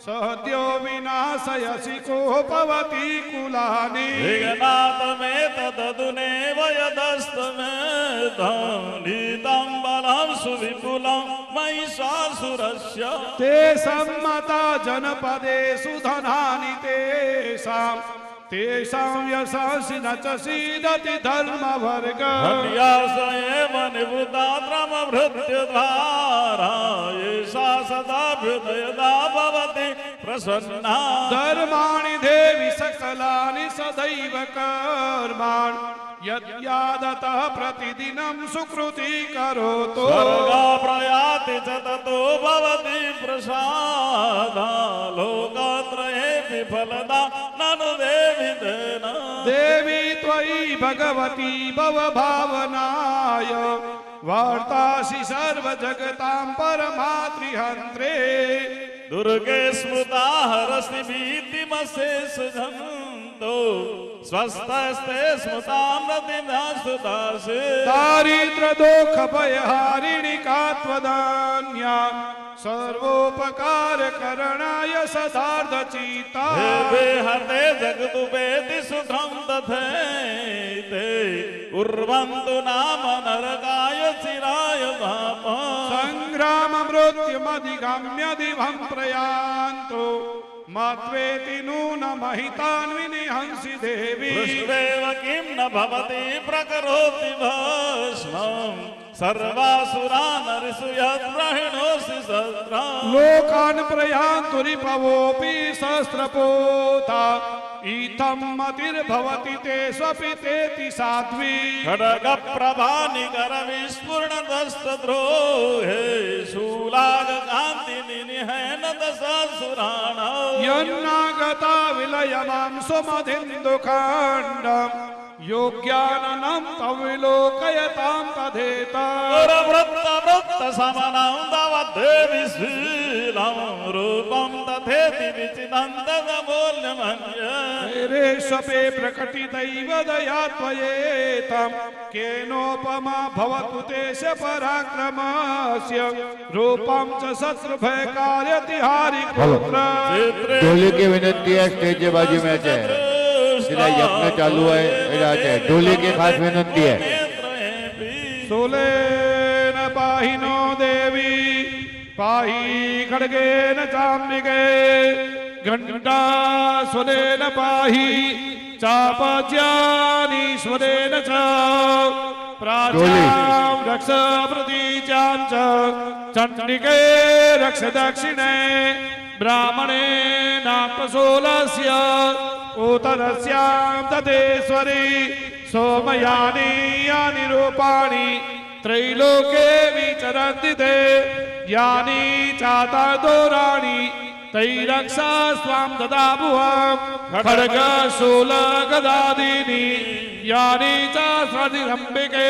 सद्यो विनाशयसि कोपवती कुलानि विघ्नातमेतदुनेव यदस्तमेतं नीतं बलं सुविपुलं महिषासुरस्य ते सम्मता जनपदेषु धनानि तेषां यशसि न च सीदति धर्मवर्ग हन्यास एव निवृत्ता त्रमभृत्यद्वारा एषा सदाभ्युदयदा भवति प्रसन्ना धर्माणि देवि सकलानि सदैव कर्माणि यद्यादतः प्रतिदिनं सुकृती करोतु स्वर्गा प्रयाति च ततो भवति प्रसादा लोकत्रये फलदा ननु देवि तेन देवी त्वयि भगवती भवभावनाय वार्तासि सर्वजगतां परमात्रिहन्त्रे दुर्गे स्मृता हरसि भीतिमशेष जन्तो स्वस्थस्ते स्मृतामृतिदासुदासे दारिद्र दोख भयहारिणि का त्वदान्या सर्वोपकार करणाय सदार्धचिता हे हते जगदुपेति सुखं दधेते कुर्वन्तु नाम नरकाय चिराय पापा संग्राम मृत्युमधिगम्य दिवं प्रयान्तु मत्वेति नूनमहितान्विनिहंसि देवी पृष्ठेव किं न भवति प्रकरोति भस्मम् सर्वासुरा नरिषु यद्रहिणोऽसि सत्रा लोकान् प्रयान्तु रिपवोऽपि सहस्रपोता इत्थं मतिर्भवति ते स्वपि तेति साध्वी खड्गप्रभानिकर विस्फुरणदस्तद्रोहे शूलागकान्तिनिनिहेन दशासुराणां यन्नागता विलयमां सुमधिन्दुकाण्डम् योग्याननं तविलोकयतां तथेता वृत्तसमनं तव देवि शीलं रूपं तथेति विचिदन्तमूल्यमन्ये रेषपे प्रकटितैव दया त्वयेतं केनोपमा भवतु तेष पराक्रमस्य रूपं च शत्रुभयकार्यतिहारि पुत्र ढोली की विनती है स्टेज के बाजू में है जिला यज्ञ चालू है इधर है ढोली की खास विनती है सुलेन पाहिनो देवी पाहि खड्गेन चाम्बिके घण्टा सुलेन पाहि चापज्यानि स्वरेण च प्राच्यां रक्ष प्रतीच्यां च चण्डिके रक्ष दक्षिणे ब्राह्मणे नात्मशूलस्य उत्तरस्यां तदेश्वरी सोमयानि यानि रूपाणि त्रैलोके विचरन्ति ते यानि चातदोराणि तैरक्षा स्वां ददा भुवं खड्ग शूल गदादीनि यानि च स्वधिरम्बिके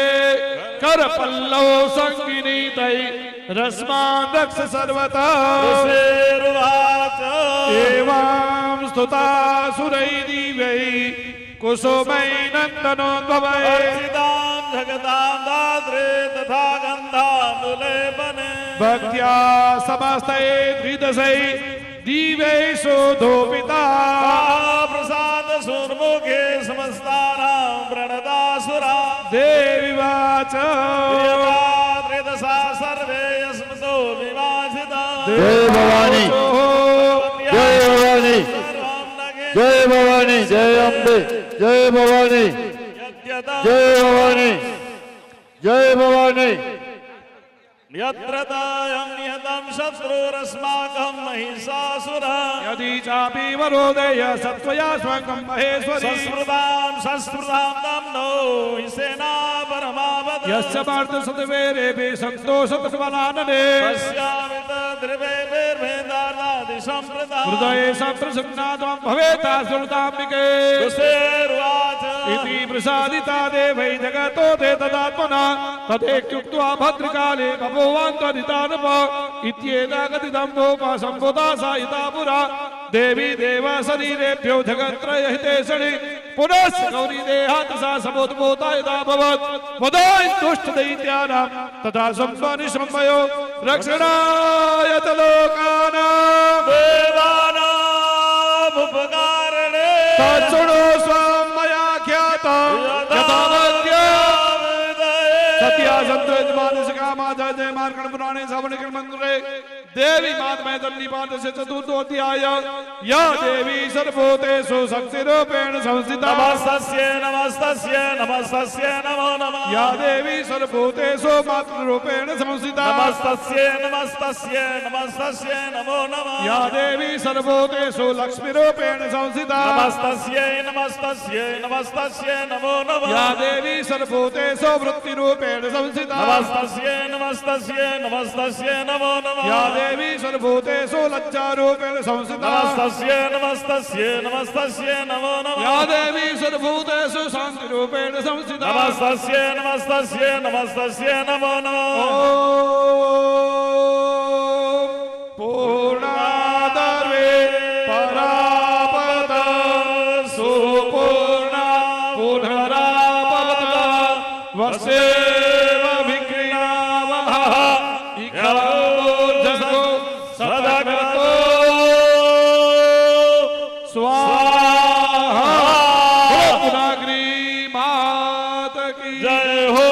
करपल्लव संगिनी तै रस्मान् रक्ष सर्वतः एवं स्तुता सुरै दिवै कुसुमै नन्दनोद्भवै जगदां दाद्रे तथा गन्धानुलेपने भक्त्या समस्तै द्विदशै दिवै शोधोपिता प्रसाद सुर्मुखे समस्तानां प्रणदासुरा देवी वाच त्रिदशा सर्वे यस्मतो विभाजिता जय भवानी जय भवानी जय भवानी जय अम्बे जय भवानी जय भवानी जय भवानी यत्र दायं निहतं शत्रुरस्माकं महिषासुरा यदि चापि वरोदय सत्वया स्वकं महेश्वरी संस्मृतां दम्नो हि सेना परमावद यस्य पार्थ सतवेरेपि सन्तोषतवनानने पश्यामि तद्रिवेर्भेदार्दादिसम्प्रदा हृदये सम्प्रसन्नात्वं भवेता सुरताम्बिके कुशेर्वाच इति प्रसादिता देवै जगतो ते तदात्मना तदेत्युक्त्वा भद्रकाले बभूवान्तरितानप इत्येतागतिदं गोपसम्भुता सायिता पुरा देवी देव शरीरेभ्यो जगत्त्रयहितेषणि पुनः गौरी देहात् सा समुद्भूता यदा भवत् मुदायितुष्टदैत्यानां तथा संवनिशम्भयो रक्षणाय च लोकानां देवानामुपकारणे तच्छृणु स्वं मया ख्यातं यथावद्य सत्या संतोष मानसिका माता जय मार्कंड पुराणे श्रवण मंदिरे देवी मातमय दंडी पाठ से चतुर्थोध्याय या देवी सर्वभूतेषु शक्तिरूपेण संस्थिता नमस्तस्ये नमो नमः या देवी सर्वभूतेषु मातृरूपेण संस्थिता नमस्तस्ये नमो नमः या देवी सर्वभूतेषु लक्ष्मीरूपेण संस्थिता नमस्तस्ये नमो नमः या देवी सर्वभूतेषु वृत्तिरूपेण संस्थिता नमस्तस्ये नमो नमः या देवी सर्वभूतेषु लज्जारूपेण संस्थिता नमस्तस्ये नमो नमः या देवी सर्वभूतेषु शान्तिरूपेण संस्थिता नमस्तस्ये नमो नमः ॐ पूर्णादर्वे परापद सुपूर्णा पुनरापद वसेव विक्रियावः इकाजसो सदगतो स्वाहा पुनाग्री मात की जय हो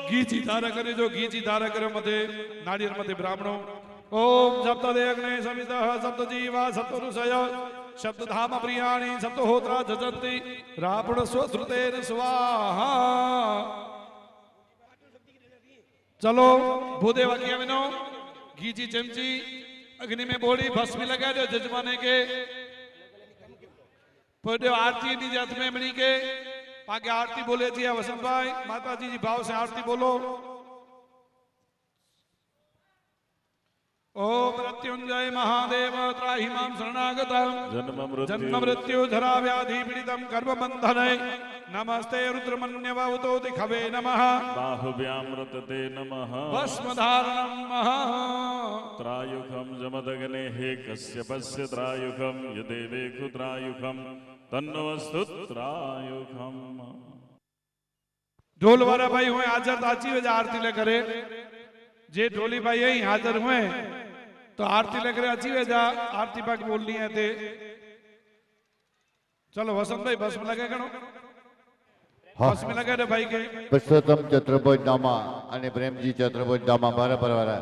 घीची धारा करे जो घीची धारा करे मध्ये नारियल मध्ये ब्राह्मणो ओम सप्तदेग्ने समितः सप्तजीवा सप्तऋषय शब्दधाम प्रियाणि सप्तहोत्रा जजन्ति रावण स्वश्रुतेन स्वाहा चलो भूदेव किया विनो घीची चमची अग्नि में बोली भस्म लगा दो जजमाने के पर आरती दी जात में मणि के आगे आरती बोले जी वसंत भाई माता जी भाव से आरती बोलो ओम मृत्युंजय महादेव त्राहि मां शरणागतम् जन्म मृत्यु धरा व्याधि पीडितं कर्मबन्धने नमस्ते रुद्रमन्यवतो दिखवे नमः बाहुव्यामृतते नमः भस्मधारणं महा त्रायुखं जमदग्ने हे कश्यपस्य त्रायुखं यदेवे कुत्रायुखं तन्नवस्तु त्रायुखं ढोल वाला भाई हुए हाजर ताची वे आरती ले करे जे ढोली भाई यही हाजर हुए तो आरती लेकर अच्छी वे जा आरती पाक बोलनी है ते चलो वसंत भाई बस में लगे करो बस में लगे रे भाई के પુરુષોત્તમ ચતુર્ભુજ નામા અને પ્રેમજી ચતુર્ભુજ નામા મારા પરવારા